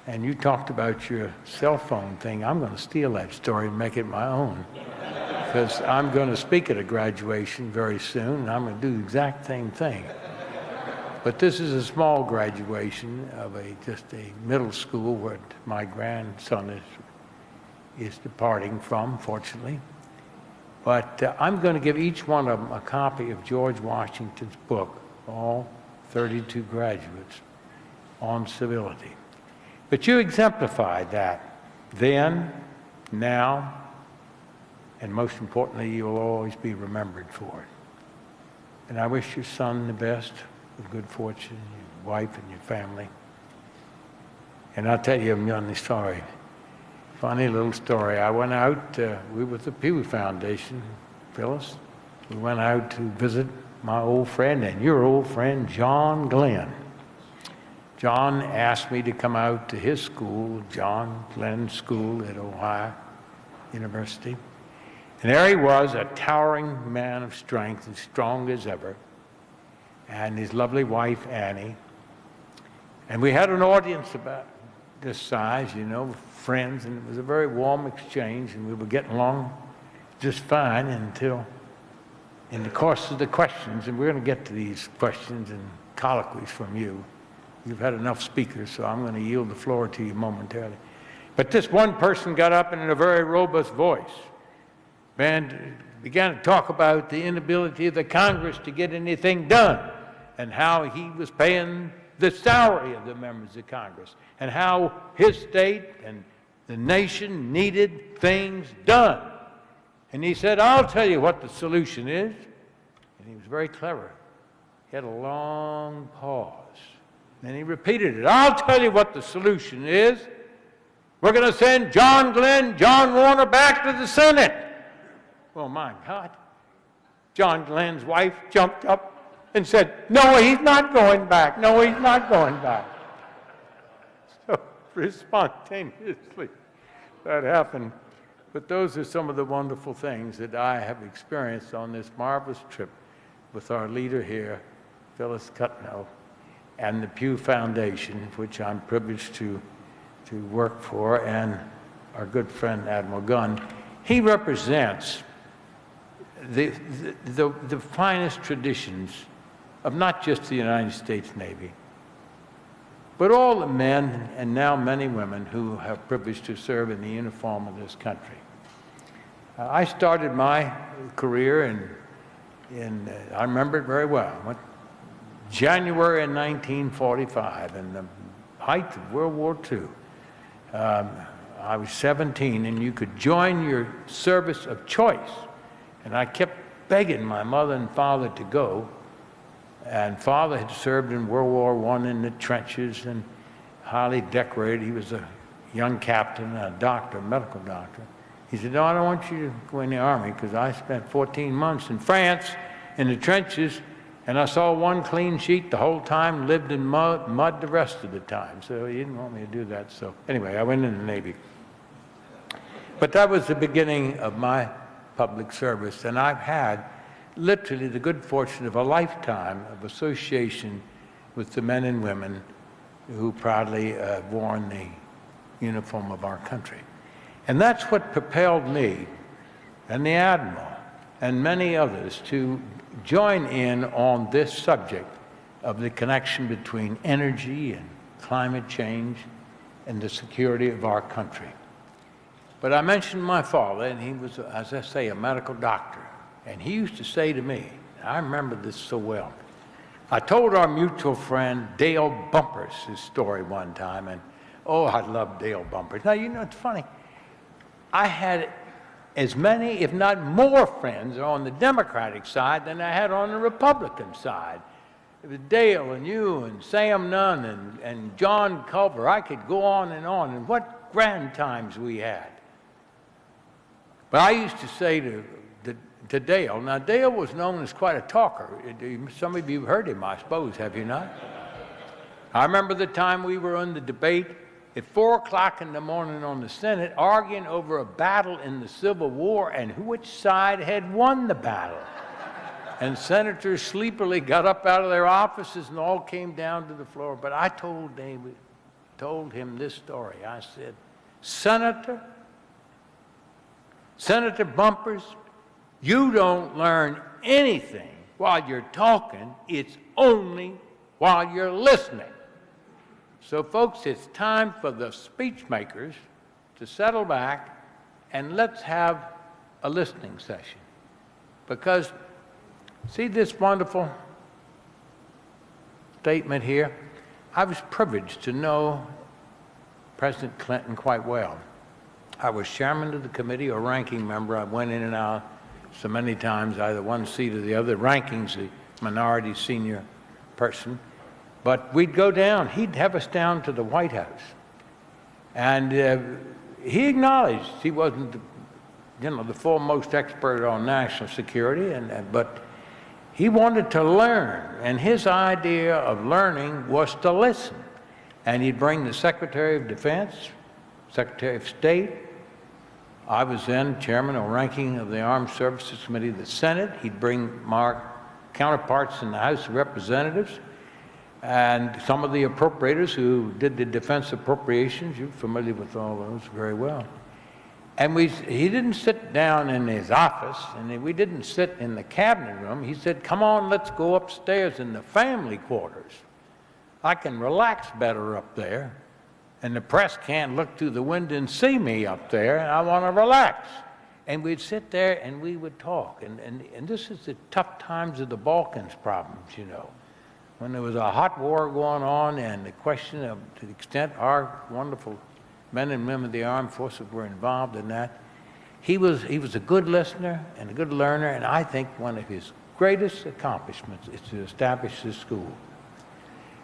S4: And you talked about your cell phone thing. I'm going to steal that story and make it my own, because I'm going to speak at a graduation very soon, and I'm going to do the exact same thing. But this is a small graduation of just a middle school where my grandson is departing from, fortunately. But I'm going to give each one of them a copy of George Washington's book, all 32 graduates, on civility. But you exemplified that then, now, and most importantly, you will always be remembered for it. And I wish your son the best, of good fortune, your wife and your family. And I'll tell you a funny story. Funny little story. I went out, we were at the Pew Foundation, Phyllis. We went out to visit my old friend and your old friend, John Glenn. John asked me to come out to his school, John Glenn School at Ohio University. And there he was, a towering man of strength, as strong as ever, and his lovely wife, Annie. And we had an audience about this size, you know, friends, and it was a very warm exchange, and we were getting along just fine until, in the course of the questions, and we're going to get to these questions and colloquies from you. You've had enough speakers, so I'm going to yield the floor to you momentarily. But this one person got up and in a very robust voice began to talk about the inability of the Congress to get anything done, and how he was paying the salary of the members of Congress, and how his state and the nation needed things done. And he said, I'll tell you what the solution is. And he was very clever. He had a long pause. Then he repeated it. I'll tell you what the solution is. We're going to send John Glenn, John Warner back to the Senate. Well, my God. John Glenn's wife jumped up and said, no, he's not going back. No, he's not going back. So, spontaneously, that happened. But those are some of the wonderful things that I have experienced on this marvelous trip with our leader here, Phyllis Cutnell, and the Pew Foundation, which I'm privileged to work for, and our good friend Admiral Gunn. He represents the finest traditions of not just the United States Navy, but all the men, and now many women, who have privileged to serve in the uniform of this country. I started my career I remember it very well, January of 1945, in the height of World War II. I was 17, and you could join your service of choice. And I kept begging my mother and father to go. And father had served in World War I in the trenches and highly decorated. He was a young captain, a doctor, a medical doctor. He said, no, I don't want you to go in the Army, because I spent 14 months in France in the trenches, and I saw one clean sheet the whole time, lived in mud the rest of the time. So he didn't want me to do that. So anyway, I went in the Navy. But that was the beginning of my public service, and I've had literally the good fortune of a lifetime of association with the men and women who proudly worn the uniform of our country. And that's what propelled me and the Admiral and many others to join in on this subject of the connection between energy and climate change and the security of our country. But I mentioned my father, and he was, as I say, a medical doctor. And he used to say to me, I remember this so well, I told our mutual friend Dale Bumpers his story one time, and oh, I love Dale Bumpers. Now, you know, it's funny. I had as many, if not more, friends on the Democratic side than I had on the Republican side. It was Dale and you and Sam Nunn and John Culver. I could go on, and what grand times we had. But I used to say to Dale, now Dale was known as quite a talker. Some of you have heard him, I suppose, have you not? I remember the time we were on the debate at 4 o'clock in the morning on the Senate, arguing over a battle in the Civil War and which side had won the battle. And senators sleepily got up out of their offices and all came down to the floor. But I told him this story. I said, Senator Bumpers, you don't learn anything while you're talking. It's only while you're listening. So, folks, it's time for the speech makers to settle back and let's have a listening session. Because, see this wonderful statement here? I was privileged to know President Clinton quite well. I was chairman of the committee or ranking member. I went in and out so many times, either one seat or the other. Ranking's the minority senior person. But we'd go down. He'd have us down to the White House. And he acknowledged he wasn't, the foremost expert on national security, but he wanted to learn. And his idea of learning was to listen. And he'd bring the Secretary of Defense, Secretary of State. I was then chairman or ranking of the Armed Services Committee of the Senate. He'd bring my counterparts in the House of Representatives and some of the appropriators who did the defense appropriations. You're familiar with all those very well. And he didn't sit down in his office, and we didn't sit in the cabinet room. He said, come on, let's go upstairs in the family quarters. I can relax better up there. And the press can't look through the window and see me up there, and I want to relax. And we'd sit there and we would talk. And this is the tough times of the Balkans problems, you know. When there was a hot war going on and the question of, to the extent our wonderful men and women of the armed forces were involved in that, he was a good listener and a good learner, and I think one of his greatest accomplishments is to establish this school.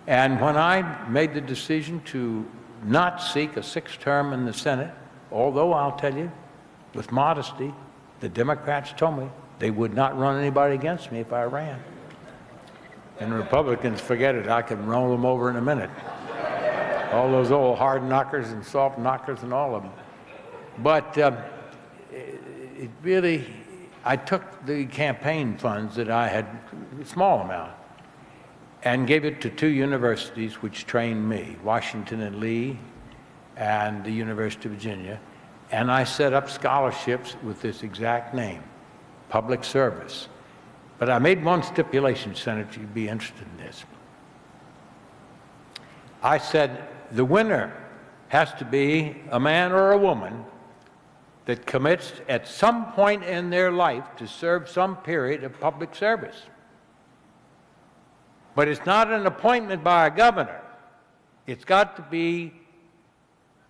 S4: And when I made the decision to not seek a sixth term in the Senate, although I'll tell you, with modesty, the Democrats told me they would not run anybody against me if I ran. And the Republicans, forget it, I could roll them over in a minute. All those old hard knockers and soft knockers and all of them. But it really, I took the campaign funds that I had, a small amount, and gave it to 2 universities which trained me, Washington and Lee and the University of Virginia. And I set up scholarships with this exact name, public service. But I made one stipulation, Senator, you'd be interested in this. I said, the winner has to be a man or a woman that commits at some point in their life to serve some period of public service. But it's not an appointment by a governor. It's got to be,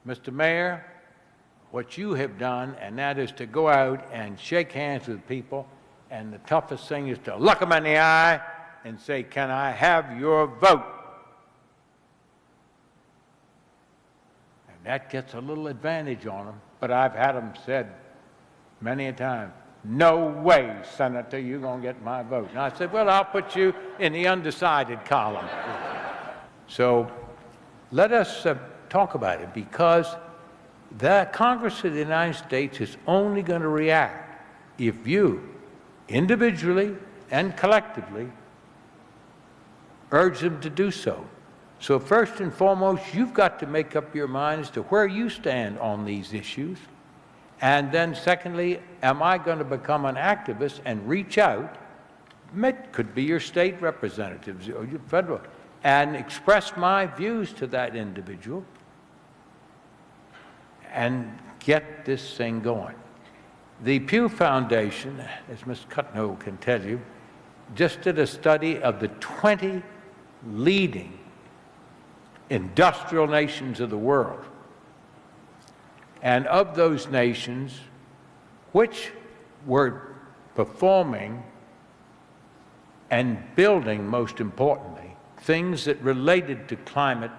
S4: Mr. Mayor, what you have done, and that is to go out and shake hands with people, and the toughest thing is to look them in the eye and say, can I have your vote? And that gets a little advantage on them, but I've had them said many a time, no way, Senator, you're going to get my vote. And I said, well, I'll put you in the undecided column. So let us talk about it, because the Congress of the United States is only going to react if you, individually and collectively, urge them to do so. So first and foremost, you've got to make up your mind as to where you stand on these issues. And then secondly, am I going to become an activist and reach out could be your state representatives or your federal, and express my views to that individual and get this thing going. The Pew Foundation, as Ms. Cutno can tell you, just did a study of the 20 leading industrial nations of the world. And of those nations, which were performing and building, most importantly, things that related to climate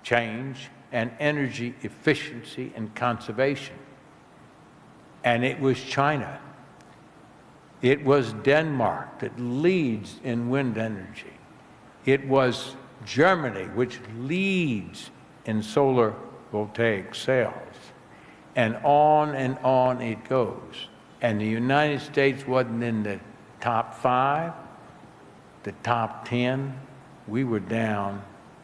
S4: change and energy efficiency and conservation. And it was China. It was Denmark that leads in wind energy. It was Germany, which leads in solar voltaic cells. And on it goes. And the United States wasn't in the top 5, the top 10. We were down,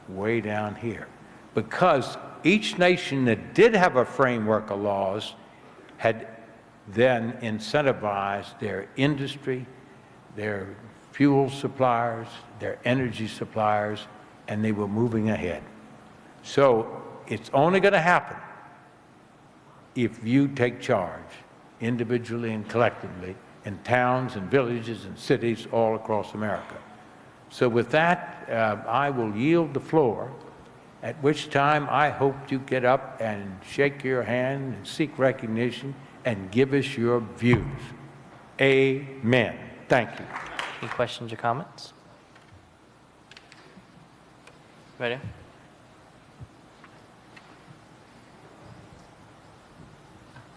S4: way down here. Because each nation that did have a framework of laws had then incentivized their industry, their fuel suppliers, their energy suppliers, and they were moving ahead. So it's only going to happen if you take charge, individually and collectively, in towns and villages and cities all across America. So with that, I will yield the floor, at which time I hope you get up and shake your hand and seek recognition and give us your views. Amen. Thank you.
S5: Any questions or comments? Ready?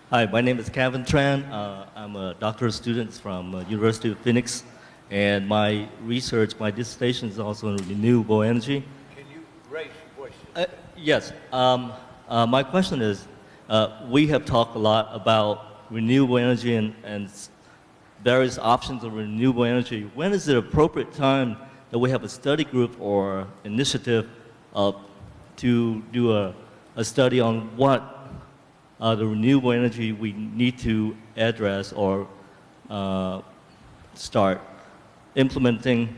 S6: Hi, my name is Kevin Tran. I'm a doctoral student from University of Phoenix, and my research, my dissertation is also in renewable energy.
S4: Can you raise your voice?
S6: Yes. My question is, we have talked a lot about renewable energy and various options of renewable energy. When is the appropriate time that we have a study group or initiative to do a study on what the renewable energy we need to address or start implementing?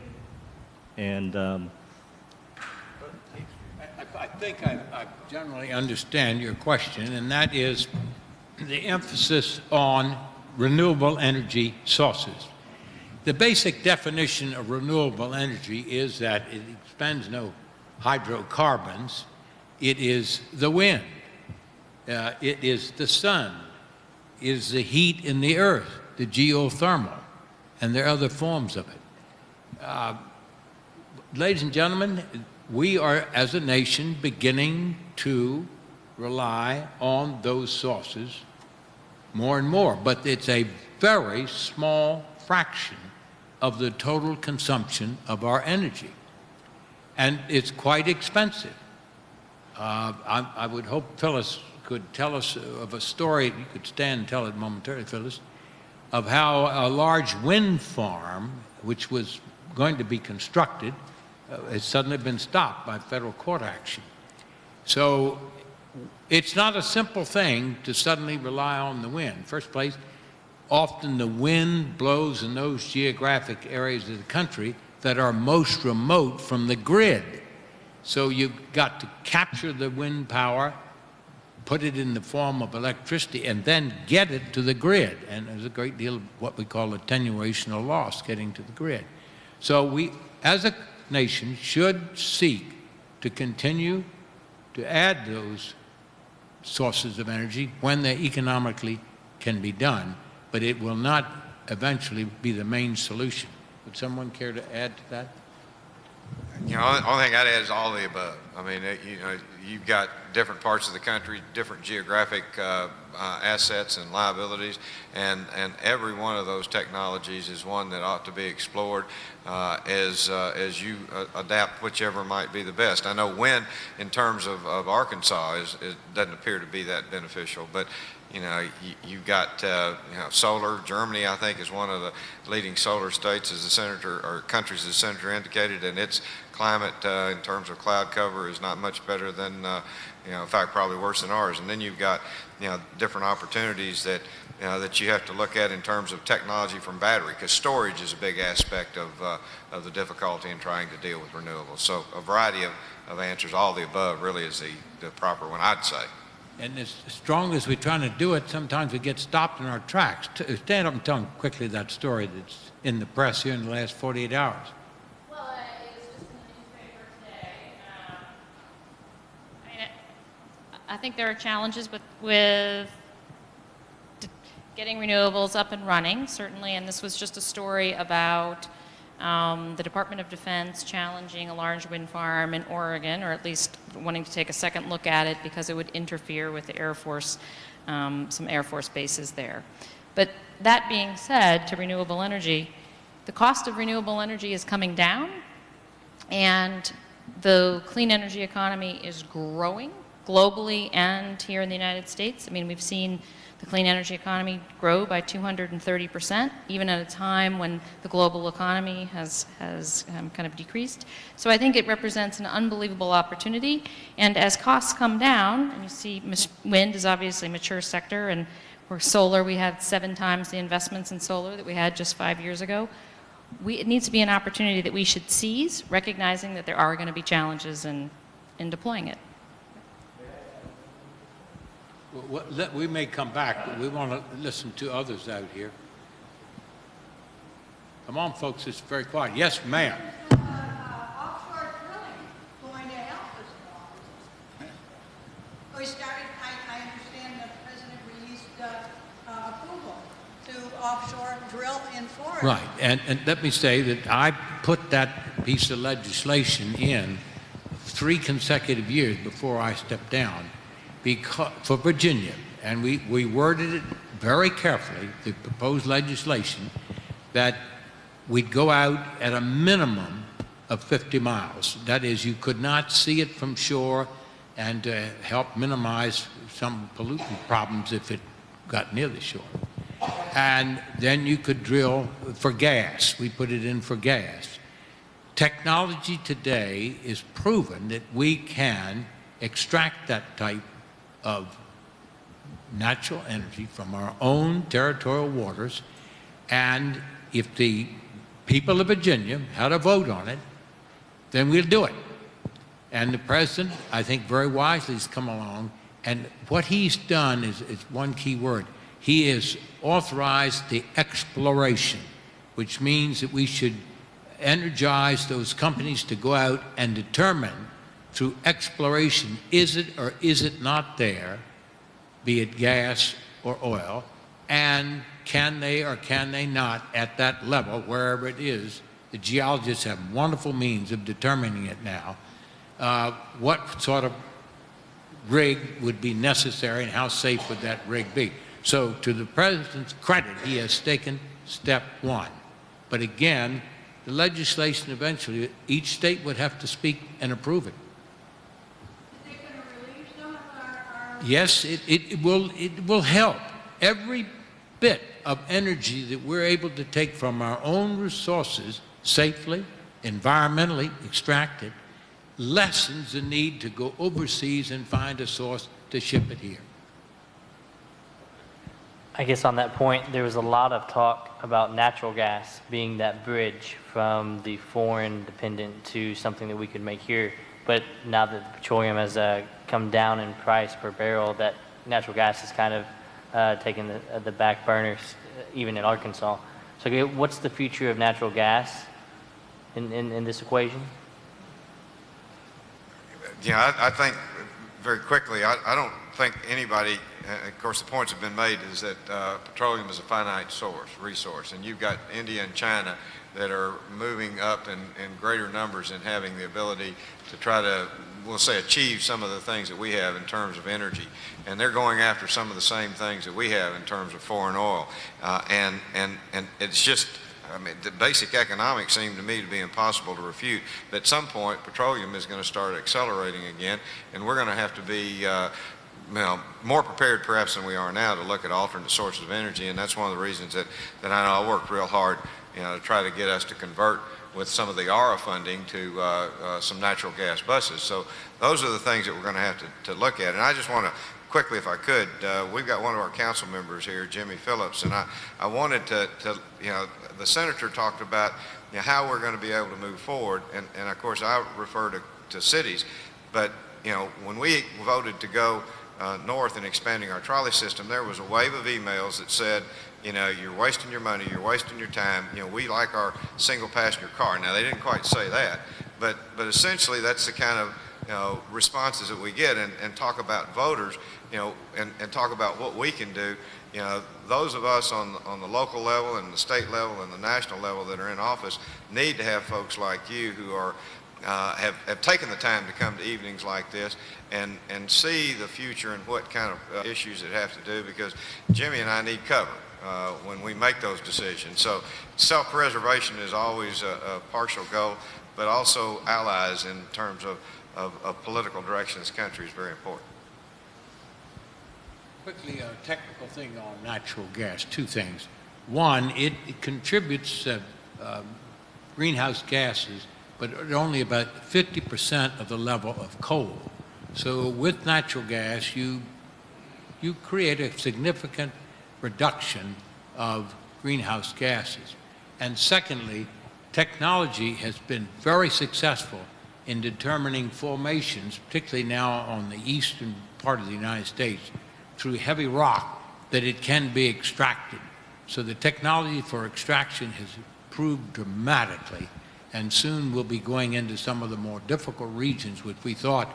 S6: And
S4: I think I generally understand your question, and that is the emphasis on renewable energy sources. The basic definition of renewable energy is that it expends no hydrocarbons. It is the wind. It is the sun. It is the heat in the earth, the geothermal, and there are other forms of it. Ladies and gentlemen, we are, as a nation, beginning to rely on those sources more and more, but it's a very small fraction of the total consumption of our energy, and it's quite expensive. I would hope Phyllis could tell us of a story, you could stand and tell it momentarily, Phyllis, of how a large wind farm, which was going to be constructed, has suddenly been stopped by federal court action. So it's not a simple thing to suddenly rely on the wind. First place, often the wind blows in those geographic areas of the country that are most remote from the grid. So you've got to capture the wind power, put it in the form of electricity, and then get it to the grid. And there's a great deal of what we call attenuation or loss getting to the grid. So we, as a nation, should seek to continue to add those sources of energy when they economically can be done, but it will not eventually be the main solution. Would someone care to add to that?
S2: You know, the only thing I'd add is all of the above. I mean, you know, you've got different parts of the country, different geographic assets and liabilities, and every one of those technologies is one that ought to be explored as you adapt whichever might be the best. I know wind, in terms of Arkansas, it doesn't appear to be that beneficial, but You've got solar. Germany, I think, is one of the leading solar states, as the senator, or countries, as the senator indicated, and its climate in terms of cloud cover is not much better than, in fact, probably worse than ours. And then you've got, different opportunities that that you have to look at in terms of technology from battery, because storage is a big aspect of the difficulty in trying to deal with renewables. So a variety of answers. All the above really is the proper one, I'd say.
S4: And as strong as we're trying to do it, sometimes we get stopped in our tracks. Stand up and tell them quickly that story that's in the press here in the last 48 hours.
S7: Well, it was just in the newspaper today. I think there are challenges with getting renewables up and running, certainly, and this was just a story about the Department of Defense challenging a large wind farm in Oregon, or at least wanting to take a second look at it because it would interfere with the Air Force, some Air Force bases there. But that being said, to renewable energy, the cost of renewable energy is coming down, and the clean energy economy is growing globally and here in the United States. I mean, we've seen the clean energy economy grow by 230%, even at a time when the global economy has kind of decreased. So I think it represents an unbelievable opportunity. And as costs come down, and you see wind is obviously a mature sector, and where solar, we had 7 times the investments in solar that we had just 5 years ago. It needs to be an opportunity that we should seize, recognizing that there are going to be challenges in deploying it.
S4: We may come back, but we want to listen to others out here. Come on, folks, it's very quiet. Yes, ma'am.
S8: Offshore drilling going to help us. We started, I understand that the President released approval to offshore drill in Florida.
S4: Right, and let me say that I put that piece of legislation in 3 consecutive years before I stepped down. For Virginia, and we worded it very carefully, the proposed legislation, that we'd go out at a minimum of 50 miles. That is, you could not see it from shore, and help minimize some pollutant problems if it got near the shore. And then you could drill for gas. We put it in for gas. Technology today is proven that we can extract that type of natural energy from our own territorial waters, and if the people of Virginia had a vote on it, then we'll do it. And the President, I think very wisely, has come along, and what he's done is one key word. He has authorized the exploration, which means that we should energize those companies to go out and determine through exploration, is it or is it not there, be it gas or oil, and can they or can they not at that level, wherever it is. The geologists have wonderful means of determining it now. What sort of rig would be necessary and how safe would that rig be? So to the President's credit, he has taken step 1. But again, the legislation eventually, each state would have to speak and approve it. Yes, it will help. Every bit of energy that we're able to take from our own resources safely, environmentally extracted, lessens the need to go overseas and find a source to ship it here.
S5: I guess on that point, there was a lot of talk about natural gas being that bridge from the foreign dependent to something that we could make here. But now that petroleum has come down in price per barrel, that natural gas has kind of taken the back burners, even in Arkansas. So what's the future of natural gas in this equation?
S2: Yeah, I think very quickly, I don't think anybody, of course the points have been made, is that petroleum is a finite resource, and you've got India and China that are moving up in greater numbers and having the ability to try to, we'll say, achieve some of the things that we have in terms of energy. And they're going after some of the same things that we have in terms of foreign oil. And it's just, I mean, the basic economics seem to me to be impossible to refute. But at some point, petroleum is going to start accelerating again, and we're going to have to be more prepared perhaps than we are now to look at alternate sources of energy, and that's one of the reasons that I know I worked real hard, to try to get us to convert with some of the ARA funding to some natural gas buses. So those are the things that we're going to have to look at. And I just want to quickly, if I could, we've got one of our council members here, Jimmy Phillips, and I wanted to the senator talked about how we're going to be able to move forward, and of course I refer to cities, but when we voted to go north in expanding our trolley system, there was a wave of emails that said, you're wasting your money, you're wasting your time, we like our single passenger car. Now they didn't quite say that, but essentially that's the kind of responses that we get, and talk about voters, and talk about what we can do. Those of us on the local level and the state level and the national level that are in office need to have folks like you who are have taken the time to come to evenings like this and see the future and what kind of issues it have to do, because Jimmy and I need cover when we make those decisions. So self-preservation is always a partial goal, but also allies in terms of political direction in this country is very important.
S4: Quickly, a technical thing on natural gas, two things. One, it contributes greenhouse gases, but at only about 50% of the level of coal. So with natural gas, you create a significant reduction of greenhouse gases. And secondly, technology has been very successful in determining formations, particularly now on the eastern part of the United States, through heavy rock, that it can be extracted. So the technology for extraction has improved dramatically, and soon we'll be going into some of the more difficult regions which we thought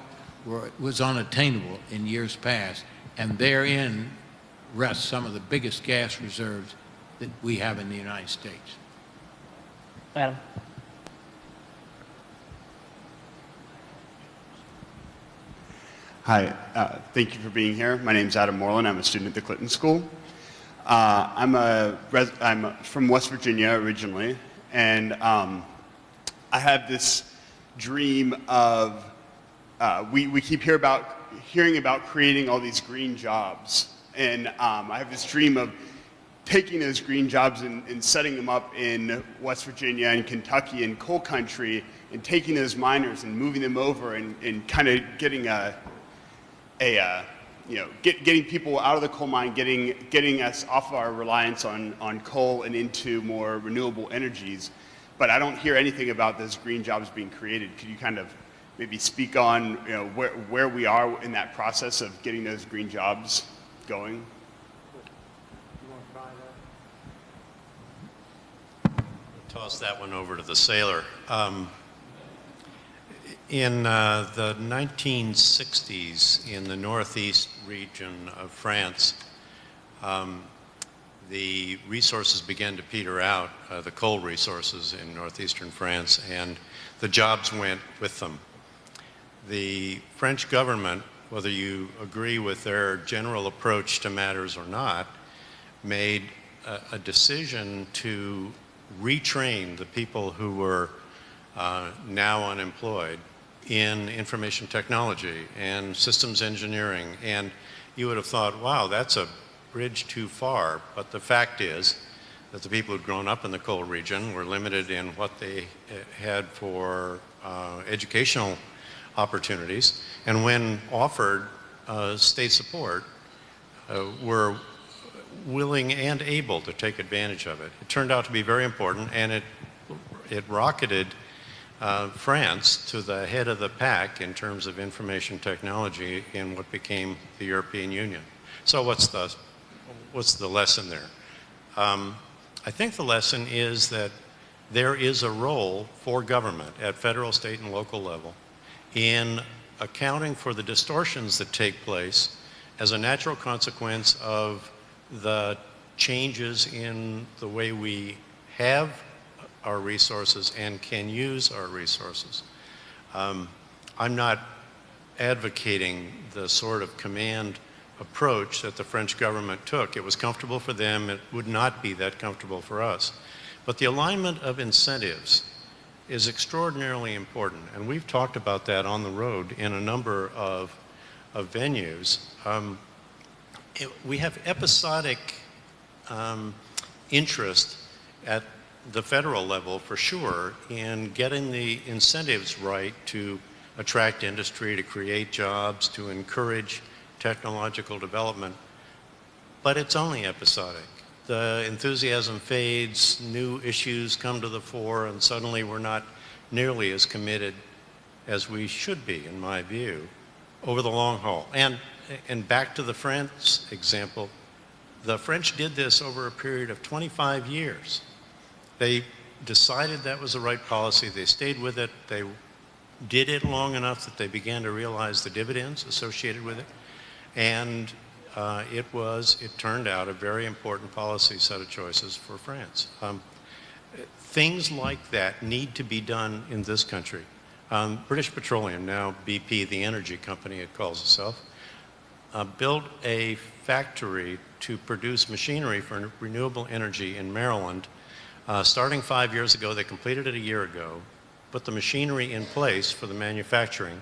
S4: was unattainable in years past, and therein rests some of the biggest gas reserves that we have in the United States.
S5: Adam.
S9: Hi, thank you for being here. My name is Adam Moreland. I'm a student at the Clinton School. I'm from West Virginia originally, and I have this dream of, we keep hearing about creating all these green jobs, and I have this dream of taking those green jobs and setting them up in West Virginia and Kentucky and coal country, and taking those miners and moving them over and kind of getting getting people out of the coal mine, getting us off of our reliance on coal and into more renewable energies. But I don't hear anything about those green jobs being created. Could you kind of maybe speak on where we are in that process of getting those green jobs going?
S1: You want to try that? Toss that one over to the sailor. In the 1960s, in the northeast region of France, the resources began to peter out, the coal resources in northeastern France, and the jobs went with them. The French government, whether you agree with their general approach to matters or not, made a decision to retrain the people who were now unemployed in information technology and systems engineering. And you would have thought, wow, that's a bridge too far. But the fact is that the people who'd grown up in the coal region were limited in what they had for educational opportunities, and when offered state support, were willing and able to take advantage of it. It turned out to be very important, and it rocketed France to the head of the pack in terms of information technology in what became the European Union. So what's the lesson there? I think the lesson is that there is a role for government at federal, state, and local level in accounting for the distortions that take place as a natural consequence of the changes in the way we have our resources and can use our resources. I'm not advocating the sort of command approach that the French government took. It was comfortable for them. It would not be that comfortable for us. But the alignment of incentives is extraordinarily important, and we've talked about that on the road in a number of of venues. We have episodic interest at the federal level, for sure, in getting the incentives right to attract industry, to create jobs, to encourage technological development. But it's only episodic. The enthusiasm fades, new issues come to the fore, and suddenly we're not nearly as committed as we should be, in my view, over the long haul. And back to the French example, the French did this over a period of 25 years. They decided that was the right policy. They stayed with it. They did it long enough that they began to realize the dividends associated with it. And it turned out a very important policy set of choices for France. Things like that need to be done in this country. British Petroleum, now BP, the energy company it calls itself, built a factory to produce machinery for renewable energy in Maryland. Starting 5 years ago, they completed it a year ago, put the machinery in place for the manufacturing,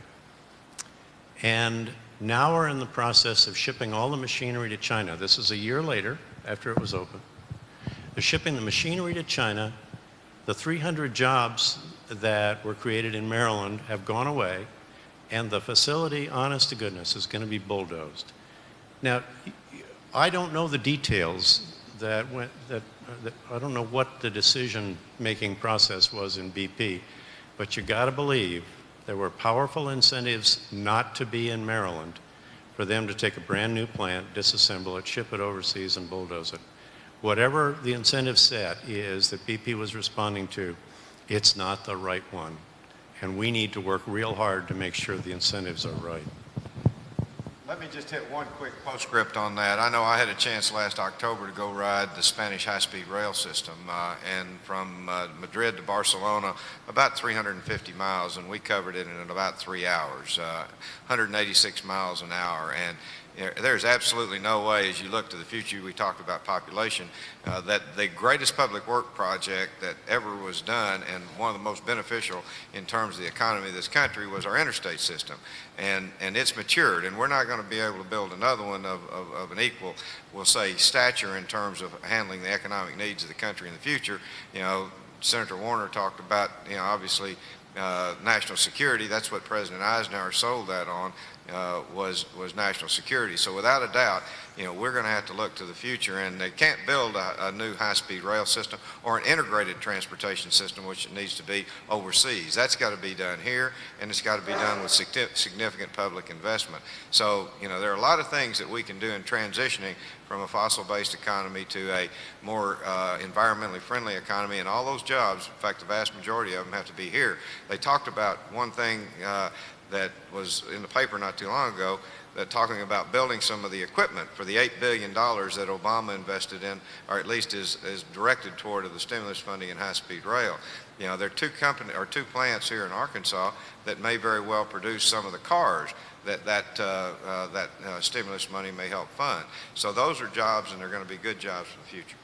S1: and now we're in the process of shipping all the machinery to China. This is a year later, after it was open. They're shipping the machinery to China. The 300 jobs that were created in Maryland have gone away, and the facility, honest to goodness, is going to be bulldozed. Now, I don't know the details I don't know what the decision-making process was in BP, but you got to believe there were powerful incentives not to be in Maryland for them to take a brand new plant, disassemble it, ship it overseas, and bulldoze it. Whatever the incentive set is that BP was responding to, it's not the right one. And we need to work real hard to make sure the incentives are right.
S2: Let me just hit one quick postscript on that. I know I had a chance last October to go ride the Spanish high-speed rail system, and from Madrid to Barcelona, about 350 miles, and we covered it in about 3 hours, 186 miles an hour. And there's absolutely no way, as you look to the future, we talked about population, that the greatest public work project that ever was done, and one of the most beneficial in terms of the economy of this country, was our interstate system. And it's matured, and we're not going to be able to build another one of an equal, we'll say, stature in terms of handling the economic needs of the country in the future. You know, Senator Warner talked about, you know, obviously national security. That's what President Eisenhower sold that on. Was national security. So without a doubt, you know, we're going to have to look to the future, and they can't build a new high-speed rail system or an integrated transportation system, which it needs to be overseas. That's got to be done here, and it's got to be done with significant public investment. So, you know, there are a lot of things that we can do in transitioning from a fossil-based economy to a more environmentally friendly economy, and all those jobs, in fact, the vast majority of them have to be here. They talked about one thing that was in the paper not too long ago, that talking about building some of the equipment for the $8 billion that Obama invested in, or at least is directed toward the stimulus funding in high-speed rail. You know, there are two plants here in Arkansas that may very well produce some of the cars that stimulus money may help fund. So those are jobs, and they're going to be good jobs for the future.